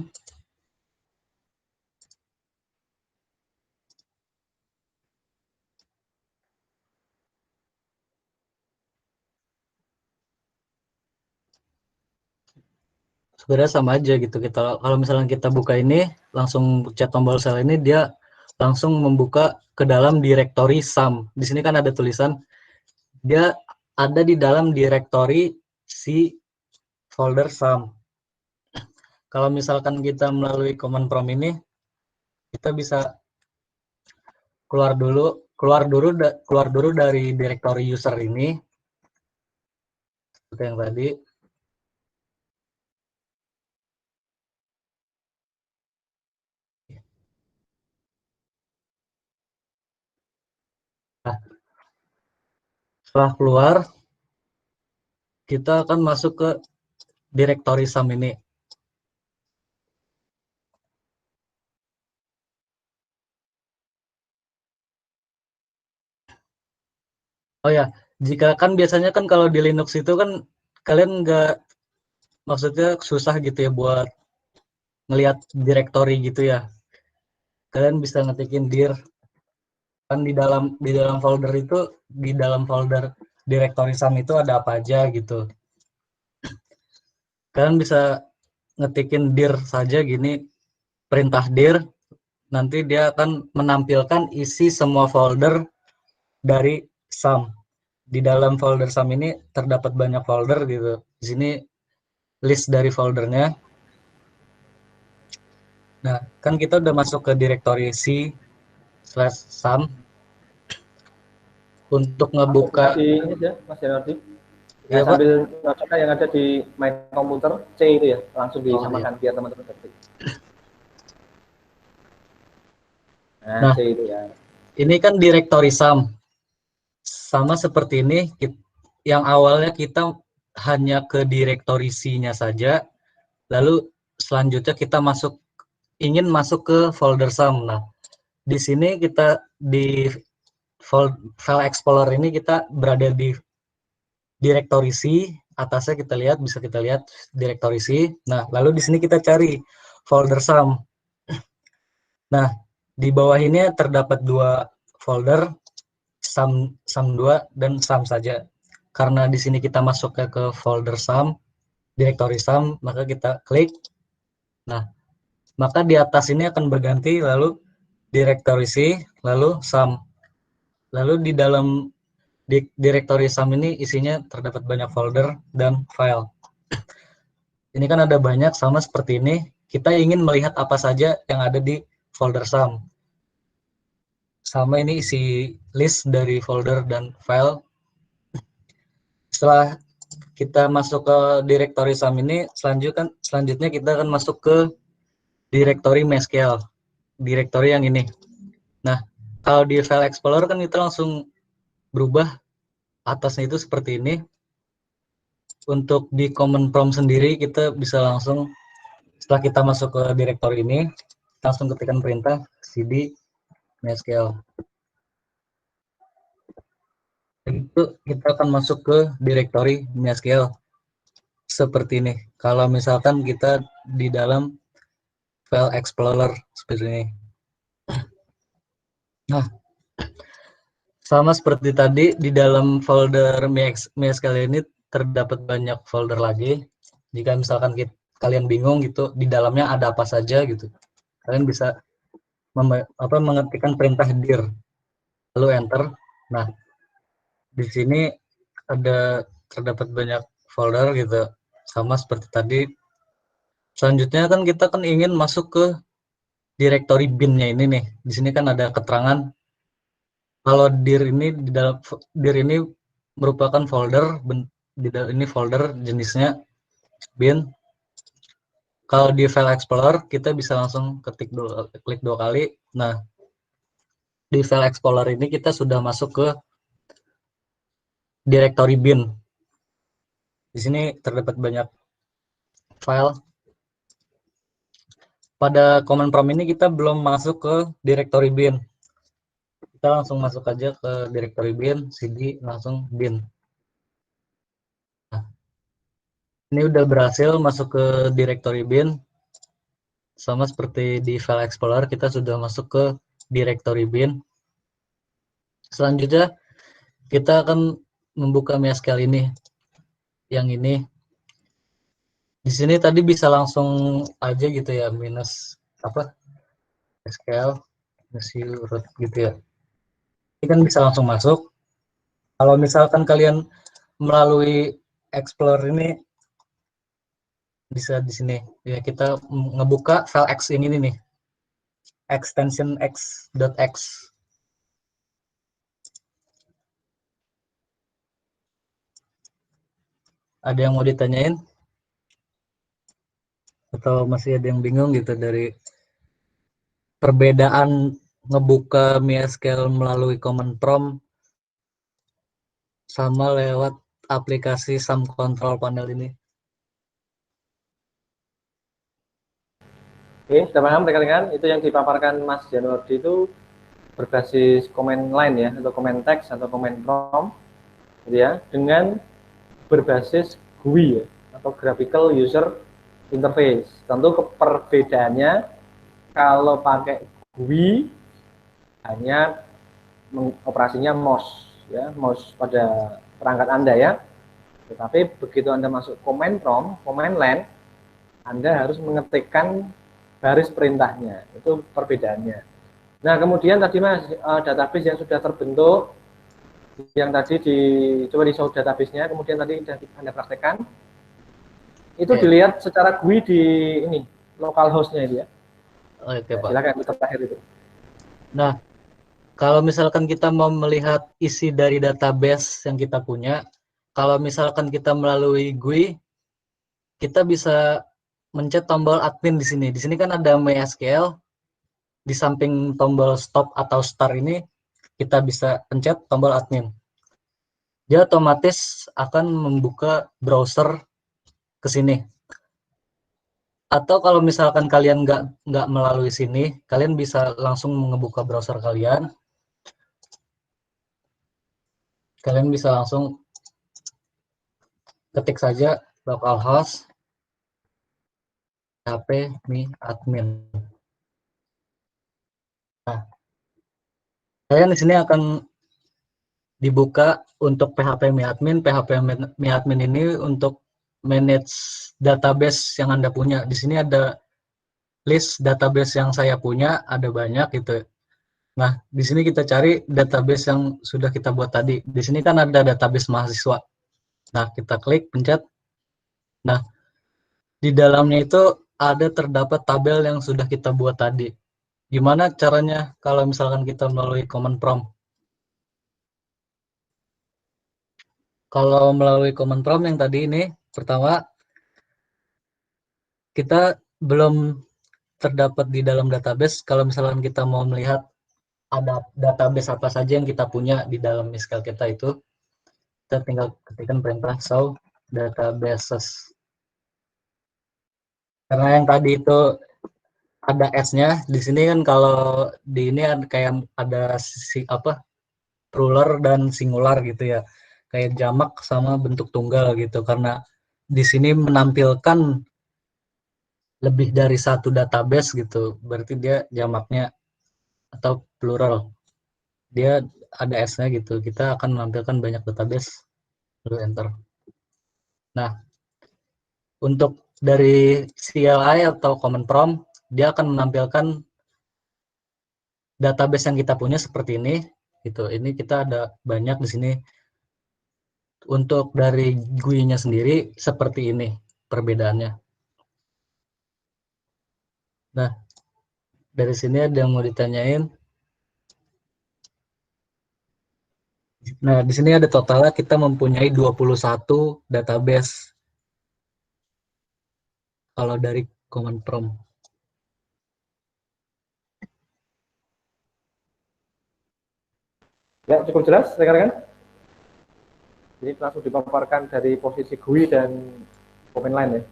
Sebenarnya sama aja gitu. Kalau misalnya kita buka ini, langsung pencet tombol sel ini, dia langsung membuka ke dalam direktori SAM. Di sini kan ada tulisan, dia ada di dalam direktori si folder SAM. Kalau misalkan kita melalui command prompt ini, kita bisa keluar dulu dari direktori user ini, seperti yang tadi. Nah, setelah keluar, kita akan masuk ke direktori SAM ini. Oh ya, jika kan biasanya kan kalau di Linux itu kan kalian nggak, maksudnya susah gitu ya buat ngelihat direktori gitu ya. Kalian bisa ngetikin dir kan di dalam folder itu, di dalam folder direktori SAM itu ada apa aja gitu. Kalian bisa ngetikin dir saja gini, perintah dir, nanti dia akan menampilkan isi semua folder dari SAM. Di dalam folder SAM ini terdapat banyak folder gitu. Di sini list dari foldernya. Nah, kan kita udah masuk ke direktori C/SAM. Untuk ngebuka di ini aja Mas Janardi. Iya, Nah, sambil notnya yang ada di My Computer C itu ya, langsung disamakan biar teman-teman ngerti. Nah, Nah, C itu ya. ini kan direktori SAM. Sama seperti ini, yang awalnya kita hanya ke direktori C-nya saja, lalu selanjutnya kita ingin masuk ke folder SAM. Nah, di sini kita di file explorer ini kita berada di direktori C, atasnya bisa kita lihat direktori C. Nah, lalu di sini kita cari folder SAM. Nah, di bawah ini terdapat 2 folder, SAM2 dan SAM saja. Karena di sini kita masuk ke folder SAM, direktori SAM, maka kita klik. Nah, maka di atas ini akan berganti lalu direktori C, lalu SAM. Lalu di dalam direktori SAM ini isinya terdapat banyak folder dan file. Ini kan ada banyak, sama seperti ini. Kita ingin melihat apa saja yang ada di folder SAM. Sama ini isi list dari folder dan file. Setelah kita masuk ke direktori SAM ini, selanjutnya kita akan masuk ke direktori MySQL. Direktori yang ini. Nah, kalau di file explorer kan kita langsung berubah, atasnya itu seperti ini. Untuk di command prompt sendiri kita bisa langsung, setelah kita masuk ke direktori ini, langsung ketikkan perintah cd MySQL. Itu kita akan masuk ke direktori MySQL seperti ini. Kalau misalkan kita di dalam file explorer seperti ini. Nah, sama seperti tadi, di dalam folder MySQL ini terdapat banyak folder lagi. Jika misalkan kalian bingung gitu, di dalamnya ada apa saja gitu, kalian bisa mengetikkan perintah dir, lalu enter. Nah, di sini terdapat banyak folder gitu, sama seperti tadi. Selanjutnya kan kita ingin masuk ke direktori bin-nya ini nih. Di sini kan ada keterangan kalau dir ini merupakan folder, ini folder jenisnya bin. Kalau di file explorer kita bisa langsung klik 2 kali. Nah, di file explorer ini kita sudah masuk ke direktori bin. Di sini terdapat banyak file. Pada command prompt ini kita belum masuk ke direktori bin. Kita langsung masuk aja ke direktori bin, cd langsung bin. Nah, ini udah berhasil masuk ke direktori bin. Sama seperti di file explorer, kita sudah masuk ke direktori bin. Selanjutnya kita akan membuka MySQL ini. Yang ini. Di sini tadi bisa langsung aja gitu ya, SQL root gitu ya. Ini kan bisa langsung masuk. Kalau misalkan kalian melalui Explorer ini, bisa di sini ya, kita ngebuka file X ini nih, extension x.x. Ada yang mau ditanyain? Atau masih ada yang bingung gitu dari perbedaan ngebuka MySQL melalui command prompt sama lewat aplikasi SAM control panel ini? Oke, sudah paham rekan-rekan? Itu yang dipaparkan Mas Janwardi itu berbasis command line ya, atau command text atau command prompt, gitu ya, dengan berbasis GUI ya, atau graphical user interface. Tentu perbedaannya kalau pakai GUI hanya operasinya mouse ya, mouse pada perangkat Anda ya. Tetapi begitu Anda masuk command prompt, command line, Anda harus mengetikkan baris perintahnya. Itu perbedaannya. Nah, kemudian tadi Mas, database yang sudah terbentuk, yang tadi coba di show database-nya, kemudian tadi sudah Anda praktekkan, itu dilihat secara GUI di ini, localhost-nya itu ya. Oke, Pak. Silakan itu terakhir itu. Nah, kalau misalkan kita mau melihat isi dari database yang kita punya, kalau misalkan kita melalui GUI, kita bisa mencet tombol admin di sini. Di sini kan ada MySQL. Di samping tombol stop atau start ini, kita bisa pencet tombol admin. Dia otomatis akan membuka browser ke sini. Atau kalau misalkan kalian nggak melalui sini, kalian bisa langsung ngebuka browser kalian. Kalian bisa langsung ketik saja localhost php me admin. Nah, kalian di sini akan dibuka untuk PHP me admin. PHP me admin ini untuk manage database yang Anda punya. Di sini ada list database yang saya punya, ada banyak gitu. Nah, di sini kita cari database yang sudah kita buat tadi. Di sini kan ada database mahasiswa. Nah, kita klik, pencet. Nah, di dalamnya itu ada terdapat tabel yang sudah kita buat tadi. Gimana caranya kalau misalkan kita melalui command prompt? Kalau melalui command prompt yang tadi ini, pertama, kita belum terdapat di dalam database. Kalau misalkan kita mau melihat ada database apa saja yang kita punya di dalam MySQL kita itu, kita tinggal ketikkan perintah show databases. Karena yang tadi itu ada S-nya, di sini kan kalau di ini kayak ada plural dan singular gitu ya, kayak jamak sama bentuk tunggal gitu. Karena di sini menampilkan lebih dari satu database gitu, berarti dia jamaknya atau plural. Dia ada S-nya gitu. Kita akan menampilkan banyak database, lalu enter. Nah, untuk dari CLI atau command prompt, dia akan menampilkan database yang kita punya seperti ini gitu. Ini kita ada banyak di sini. Untuk dari GUI-nya sendiri seperti ini perbedaannya. Nah, dari sini ada yang mau ditanyain. Nah, di sini ada totalnya kita mempunyai 21 database kalau dari command prompt. Ya, cukup jelas rekan-rekan. Jadi langsung dipaparkan dari posisi GUI dan command line ya.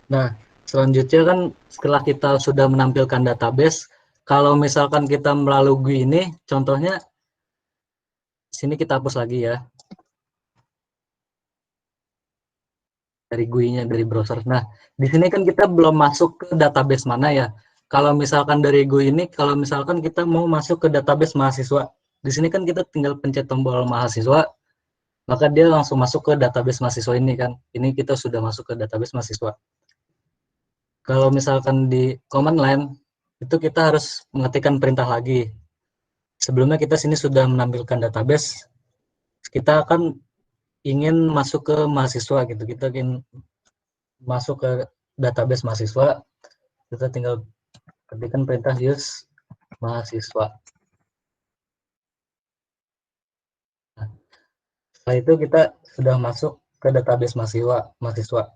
Nah, selanjutnya kan setelah kita sudah menampilkan database, kalau misalkan kita melalui GUI ini, contohnya sini kita hapus lagi ya. Dari GUI-nya, dari browser. Nah, di sini kan kita belum masuk ke database mana ya. Kalau misalkan dari GUI ini, kalau misalkan kita mau masuk ke database mahasiswa, di sini kan kita tinggal pencet tombol mahasiswa, maka dia langsung masuk ke database mahasiswa ini kan. Ini kita sudah masuk ke database mahasiswa. Kalau misalkan di command line, itu kita harus mengetikkan perintah lagi. Sebelumnya kita sini sudah menampilkan database, kita akan ingin masuk ke mahasiswa gitu. Kita ingin masuk ke database mahasiswa, kita tinggal ketikkan perintah use mahasiswa. Nah, setelah itu kita sudah masuk ke database mahasiswa.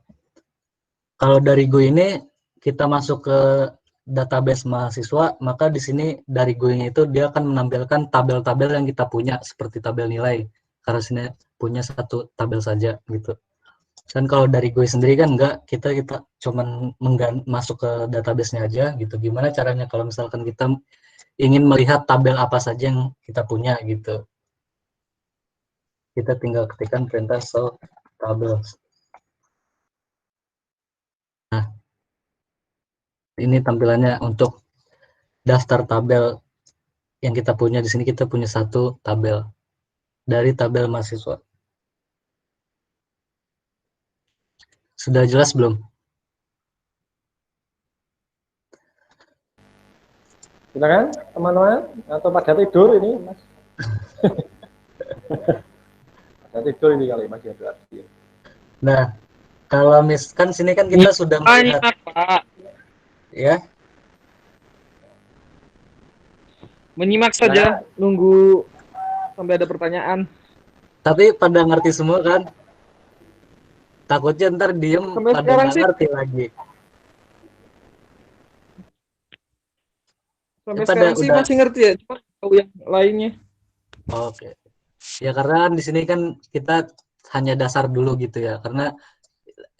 Kalau dari GUI ini kita masuk ke database mahasiswa, maka di sini dari GUI-nya itu dia akan menampilkan tabel-tabel yang kita punya seperti tabel nilai. Karena sini punya satu tabel saja gitu. Dan kalau dari GUI sendiri kan enggak, kita cuman masuk ke database-nya aja gitu. Gimana caranya kalau misalkan kita ingin melihat tabel apa saja yang kita punya gitu. Kita tinggal ketikkan perintah show tables. Nah, ini tampilannya untuk daftar tabel yang kita punya. Di sini kita punya satu tabel dari tabel mahasiswa. Sudah jelas belum? Silakan teman-teman, atau pada tidur ini Mas? Pada tidur ini kali Mas ya berarti. Nah, kalau misalkan sini kan kita sudah melihat, Pak. ya, Menyimak saja, nunggu sampai ada pertanyaan. tapi pada ngerti semua kan? Takutnya ntar diem Sampai pada sekarang nggak sih, ngerti lagi. sampai pada sekarang sih udah masih ngerti ya, cuma tahu yang lainnya. Oke. Ya karena kan di sini kan kita hanya dasar dulu gitu ya, karena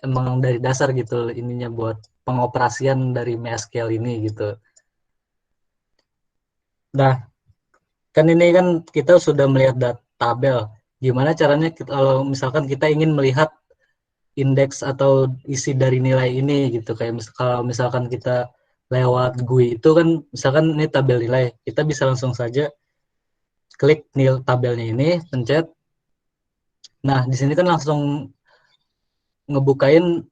emang dari dasar gitu ininya buat pengoperasian dari MySQL ini gitu. Nah, kan ini kan kita sudah melihat tabel. Gimana caranya kalau misalkan kita ingin melihat indeks atau isi dari nilai ini gitu. Kayak kalau misalkan kita lewat GUI itu kan, misalkan ini tabel nilai, kita bisa langsung saja klik nilai tabelnya ini, pencet. Nah, di sini kan langsung ngebukain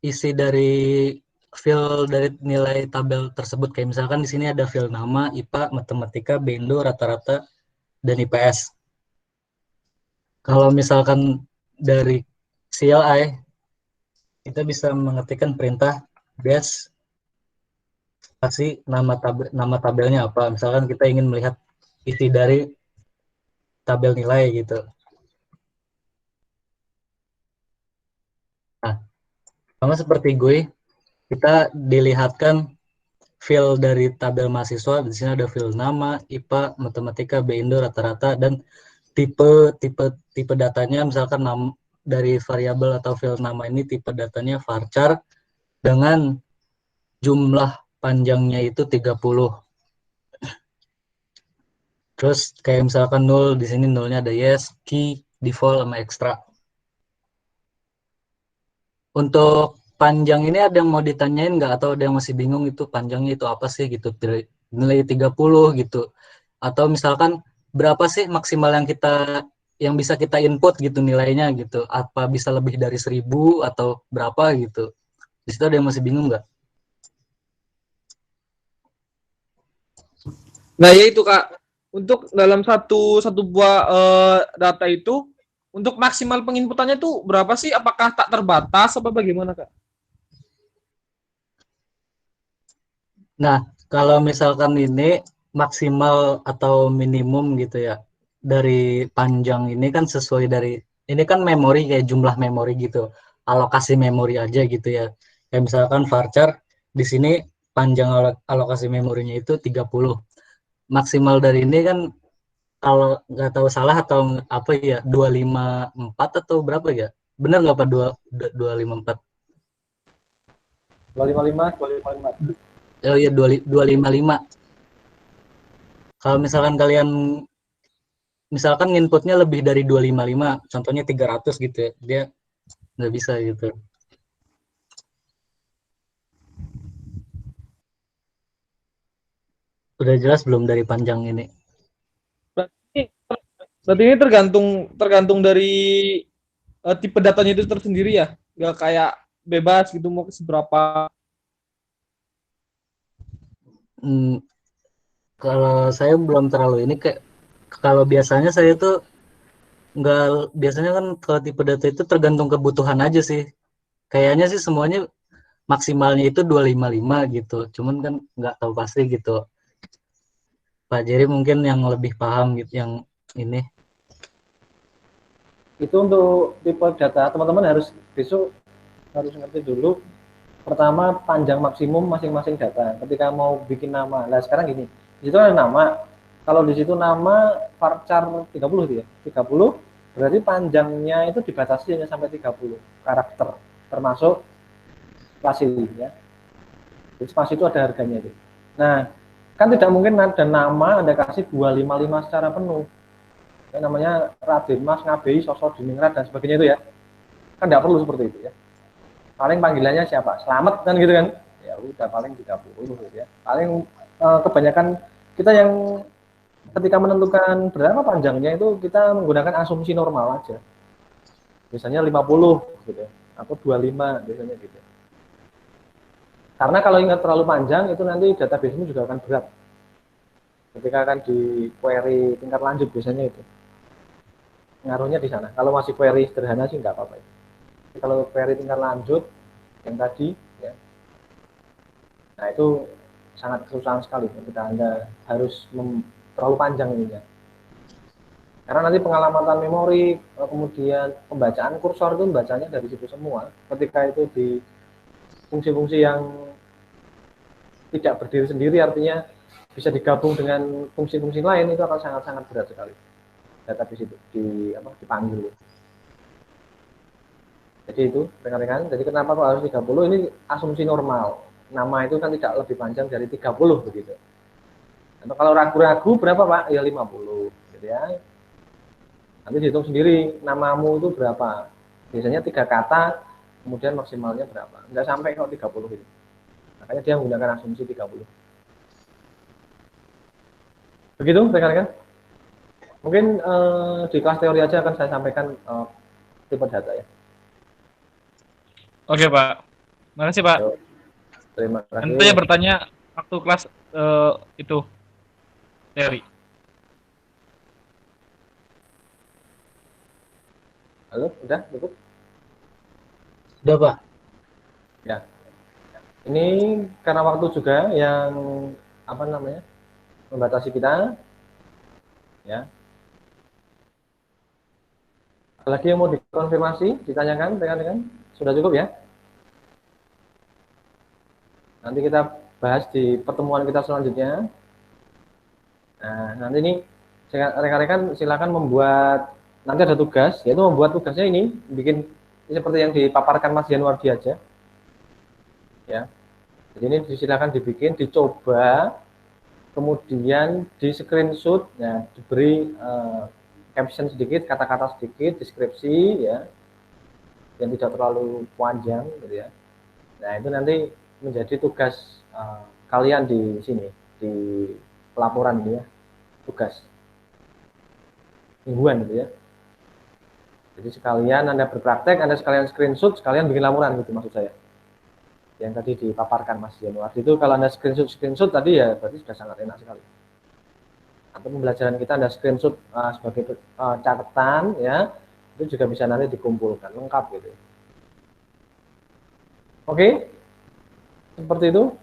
isi dari field dari nilai tabel tersebut. Kayak misalkan di sini ada field nama, IPA, matematika, Bendo, rata-rata, dan IPS. Kalau misalkan dari CLI, kita bisa mengetikkan perintah dash kasih nama tabelnya apa. Misalkan kita ingin melihat isi dari tabel nilai gitu. Nah, sama seperti gue, kita dilihatkan field dari tabel mahasiswa. Di sini ada field nama, IPA, matematika, Indo, rata-rata, dan tipe datanya misalkan dari variabel atau field nama ini tipe datanya varchar dengan jumlah panjangnya itu 30. Terus kayak misalkan 0, di sini 0-nya ada yes, key, default, sama extra. Untuk panjang ini ada yang mau ditanyain nggak, atau ada yang masih bingung itu panjangnya itu apa sih gitu, nilai 30 gitu, atau misalkan berapa sih maksimal yang bisa kita input gitu nilainya gitu, apa bisa lebih dari 1000 atau berapa gitu. Di situ ada yang masih bingung nggak? Nah, ya itu Kak, untuk dalam satu buah data itu, untuk maksimal penginputannya tuh berapa sih? Apakah tak terbatas apa bagaimana Kak? Nah, kalau misalkan ini maksimal atau minimum gitu ya, dari panjang ini kan sesuai dari, ini kan memori kayak jumlah memori gitu, alokasi memori aja gitu ya. Kayak misalkan varchar, di sini panjang alokasi memorinya itu 30. Maksimal dari ini kan kalau nggak tahu salah atau apa ya, 254 atau berapa ya? Benar nggak Pak, 254? 255, 255. Oh iya, 255. Kalau misalkan kalian misalkan inputnya lebih dari 255, contohnya 300 gitu ya, dia nggak bisa gitu. Udah jelas belum dari panjang ini? Berarti ini tergantung dari tipe datanya itu tersendiri ya, nggak kayak bebas gitu mau ke seberapa. Kalau saya belum terlalu ini, kayak kalau biasanya saya tuh nggak, biasanya kan kalau tipe data itu tergantung kebutuhan aja sih. Kayaknya sih semuanya maksimalnya itu 255 gitu. Cuman kan nggak tahu pasti gitu. Pak Jerry mungkin yang lebih paham gitu yang ini. Itu untuk tipe data teman-teman besok harus ngerti dulu. Pertama, panjang maksimum masing-masing data ketika mau bikin nama. Nah, sekarang gini, di situ ada nama. Kalau di situ nama varchar 30 itu ya, 30 berarti panjangnya itu dibatasi hanya sampai 30 karakter, termasuk spasi ya. Jadi spasi itu ada harganya itu. Nah, kan tidak mungkin ada nama Anda kasih 255 secara penuh. Yang namanya Raden Mas Ngabei Sosok Diningrat dan sebagainya itu ya. Kan tidak perlu seperti itu ya. Paling panggilannya siapa? Selamat kan gitu kan. Ya udah paling 30 gitu ya. Paling kebanyakan kita yang ketika menentukan berapa panjangnya itu kita menggunakan asumsi normal aja. Biasanya 50 gitu ya. atau 25 biasanya gitu. Karena kalau ingat terlalu panjang itu nanti database-mu juga akan berat. Ketika akan di query tingkat lanjut biasanya itu. Ngaruhnya di sana. Kalau masih query sederhana sih nggak apa-apa. Kalau query tingkat lanjut yang tadi ya. Nah, itu sangat kesusahan sekali ketika Anda harus terlalu panjang ininya. Karena nanti pengalamatan memori, kemudian pembacaan kursor itu bacanya dari situ semua. Ketika itu di fungsi-fungsi yang tidak berdiri sendiri, artinya bisa digabung dengan fungsi-fungsi lain, itu akan sangat-sangat berat sekali. Database itu dipanggil. Jadi itu rekan-rekan. Jadi kenapa kok harus 30? Ini asumsi normal. Nama itu kan tidak lebih panjang dari 30 begitu. Atau kalau ragu-ragu berapa Pak? Ya 50 gitu ya. Nanti dihitung sendiri namamu itu berapa. Biasanya 3 kata, kemudian maksimalnya berapa. Enggak sampai kok 30 itu. Makanya dia menggunakan asumsi 30. Begitu rekan-rekan. Mungkin di kelas teori aja akan saya sampaikan tipe data ya. Oke Pak. Makasih Pak. Terima kasih. Nanti saya bertanya waktu kelas itu teori. Halo, udah cukup? Udah Pak. Ya. Ini karena waktu juga yang membatasi kita. Ya. Lagi yang mau dikonfirmasi, ditanyakan rekan-rekan? Sudah cukup ya? Nanti kita bahas di pertemuan kita selanjutnya. Nah, nanti ini rekan-rekan silakan membuat, nanti ada tugas, yaitu membuat tugasnya ini, bikin seperti yang dipaparkan Mas Januardi aja. Ya. Jadi ini silakan dibikin, dicoba, kemudian di screenshot, ya, diberi caption sedikit, kata-kata sedikit, deskripsi, ya, yang tidak terlalu panjang, gitu ya. Nah itu nanti menjadi tugas kalian di sini, di pelaporan ini ya, tugas mingguan gitu ya. Jadi sekalian Anda berpraktek, Anda sekalian screenshot, sekalian bikin laporan gitu maksud saya. Yang tadi dipaparkan Mas Januardi itu kalau Anda screenshot tadi ya berarti sudah sangat enak sekali. Atau pembelajaran kita Anda screenshot sebagai catatan ya, itu juga bisa nanti dikumpulkan lengkap gitu. Oke, seperti itu.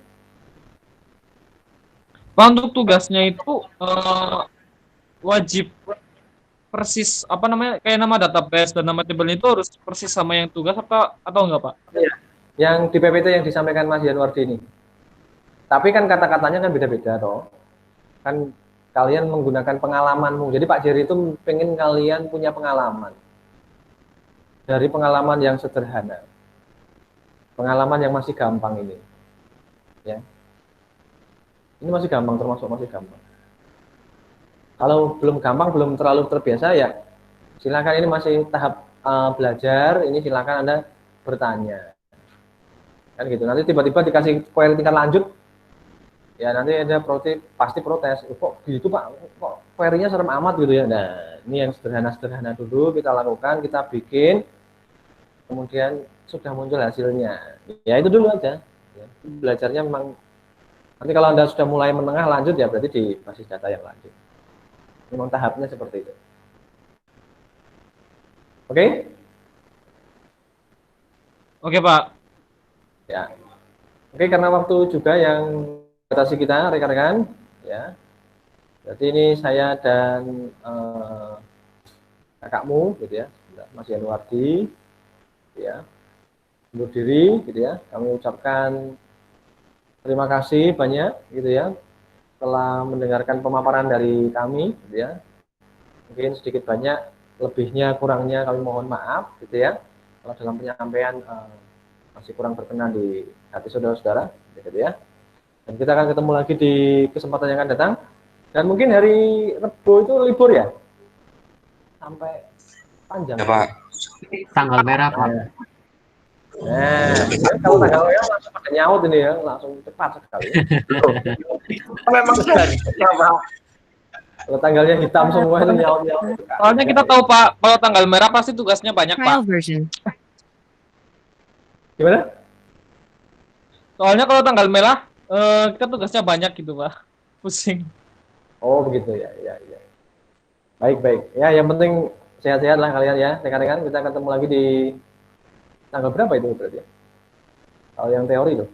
Pak, untuk tugasnya itu wajib persis kayak nama database dan nama tabelnya itu harus persis sama yang tugas atau enggak Pak? Iya. Yang di PPT yang disampaikan Mas Januardi ini. Tapi kan kata-katanya kan beda-beda toh. Kan kalian menggunakan pengalamanmu. Jadi Pak Jerry itu pengen kalian punya pengalaman. Dari pengalaman yang sederhana. Pengalaman yang masih gampang ini. Ya. Ini masih gampang, termasuk masih gampang. Kalau belum gampang, belum terlalu terbiasa ya silakan, ini masih tahap belajar, ini silakan Anda bertanya. Kan gitu. Nanti tiba-tiba dikasih query tingkat lanjut, ya nanti ada pasti protes. Kok gitu Pak? Kok query-nya serem amat gitu ya? Nah, ini yang sederhana-sederhana dulu kita lakukan, kita bikin, kemudian sudah muncul hasilnya. Ya itu dulu aja. Ya, belajarnya memang nanti kalau Anda sudah mulai menengah lanjut ya berarti di basis data yang lanjut. Memang tahapnya seperti itu. Oke? Oke Pak. Ya. Oke, karena waktu juga yang batasi kita rekan-rekan, ya. Berarti ini saya dan kakakmu, gitu ya, Mas Januardi, ya, undur diri, gitu ya. Kami ucapkan terima kasih banyak, gitu ya, telah mendengarkan pemaparan dari kami, gitu ya. Mungkin sedikit banyak, lebihnya kurangnya kami mohon maaf, gitu ya. Kalau dalam penyampaian masih kurang berkenan di hati saudara-saudara, gitu ya. Dan kita akan ketemu lagi di kesempatan yang akan datang. Dan mungkin hari Rebo itu libur ya, sampai panjang. Ya Pak. Tanggal merah Pak. Kalau tanggal merah langsung pada nyaut ini ya, langsung cepat sekali. Memang benar. Kalau tanggalnya hitam semua itu nyaut-nyaut. Soalnya kita tahu Pak, kalau tanggal merah pasti tugasnya banyak Pak. Gimana? Soalnya kalau tanggal merah kita tugasnya banyak gitu Pak. Pusing. Oh begitu ya, ya, ya. Baik, baik. Ya, yang penting sehat-sehat lah kalian ya, rekan-rekan. Kita ketemu lagi di tanggal berapa itu berarti? Kalau yang teori loh.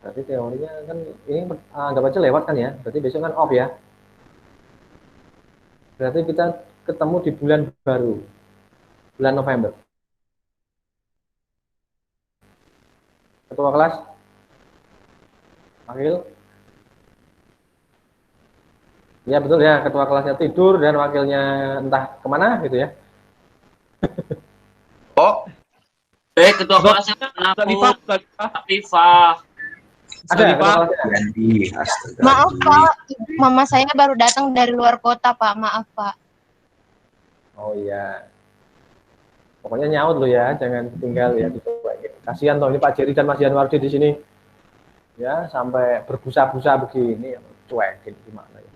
Berarti teorinya kan ini anggap aja lewat kan ya. Berarti besok kan off ya. Berarti kita ketemu di bulan baru, bulan November. Ketua kelas, wakil. Ya betul ya, ketua kelasnya tidur dan wakilnya entah kemana gitu ya. Oh, Ketua kelasnya kenapa? Salifah. Ada ketua kelasnya. Ganti, astaga. Maaf Pak, mama saya baru datang dari luar kota Pak, maaf Pak. Oh iya. Pokoknya nyaut lo ya, jangan tinggal ya dicoba. Kasihan toh ini Pak Jerry dan Mas Yanwardi di sini. Ya, sampai berbusa-busa begini, cuekin gimana ya.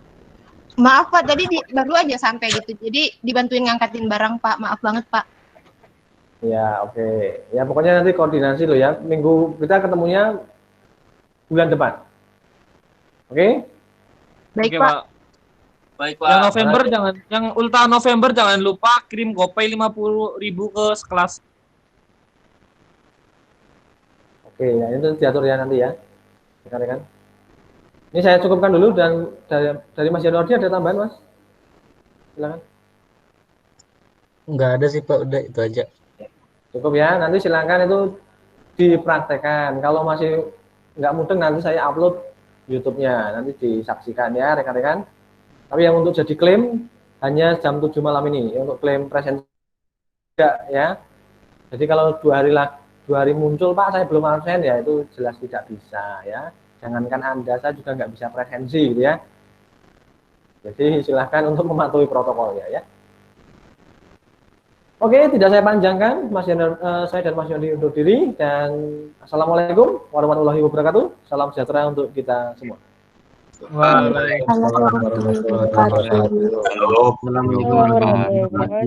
Maaf Pak, tadi baru aja sampai gitu. Jadi dibantuin ngangkatin barang Pak, maaf banget Pak. Ya, oke. Ya, pokoknya nanti koordinasi lo ya. Minggu kita ketemunya bulan depan. Oke? Baik Oke, Pak. Baik Yang Pak. November jangan, yang ultra November jangan lupa kirim GoPay 50.000 ke sekelas. Oke, ya itu diatur ya nanti ya. Rekan-rekan. Ini saya cukupkan dulu dan dari Mas Yanwardi ada tambahan, Mas? Silakan. Nggak ada sih Pak, udah itu aja. Cukup ya, nanti silakan itu dipraktekkan. Kalau masih nggak mudeng nanti saya upload YouTube-nya, nanti disaksikan ya rekan-rekan. Tapi yang untuk jadi klaim hanya jam 7 malam ini, untuk klaim presensi tidak ya. Jadi kalau 2 hari muncul Pak, saya belum absen ya, itu jelas tidak bisa ya. Jangankan Anda, saya juga nggak bisa presensi gitu ya. Jadi silahkan untuk mematuhi protokolnya ya. Oke, tidak saya panjangkan, saya dan Mas Yondi undur diri, dan Assalamualaikum warahmatullahi wabarakatuh. Salam sejahtera untuk kita semua. Waalaikumsalam. Assalamualaikum warahmatullahi wabarakatuh. Halo. Assalamualaikum warahmatullahi wabarakatuh.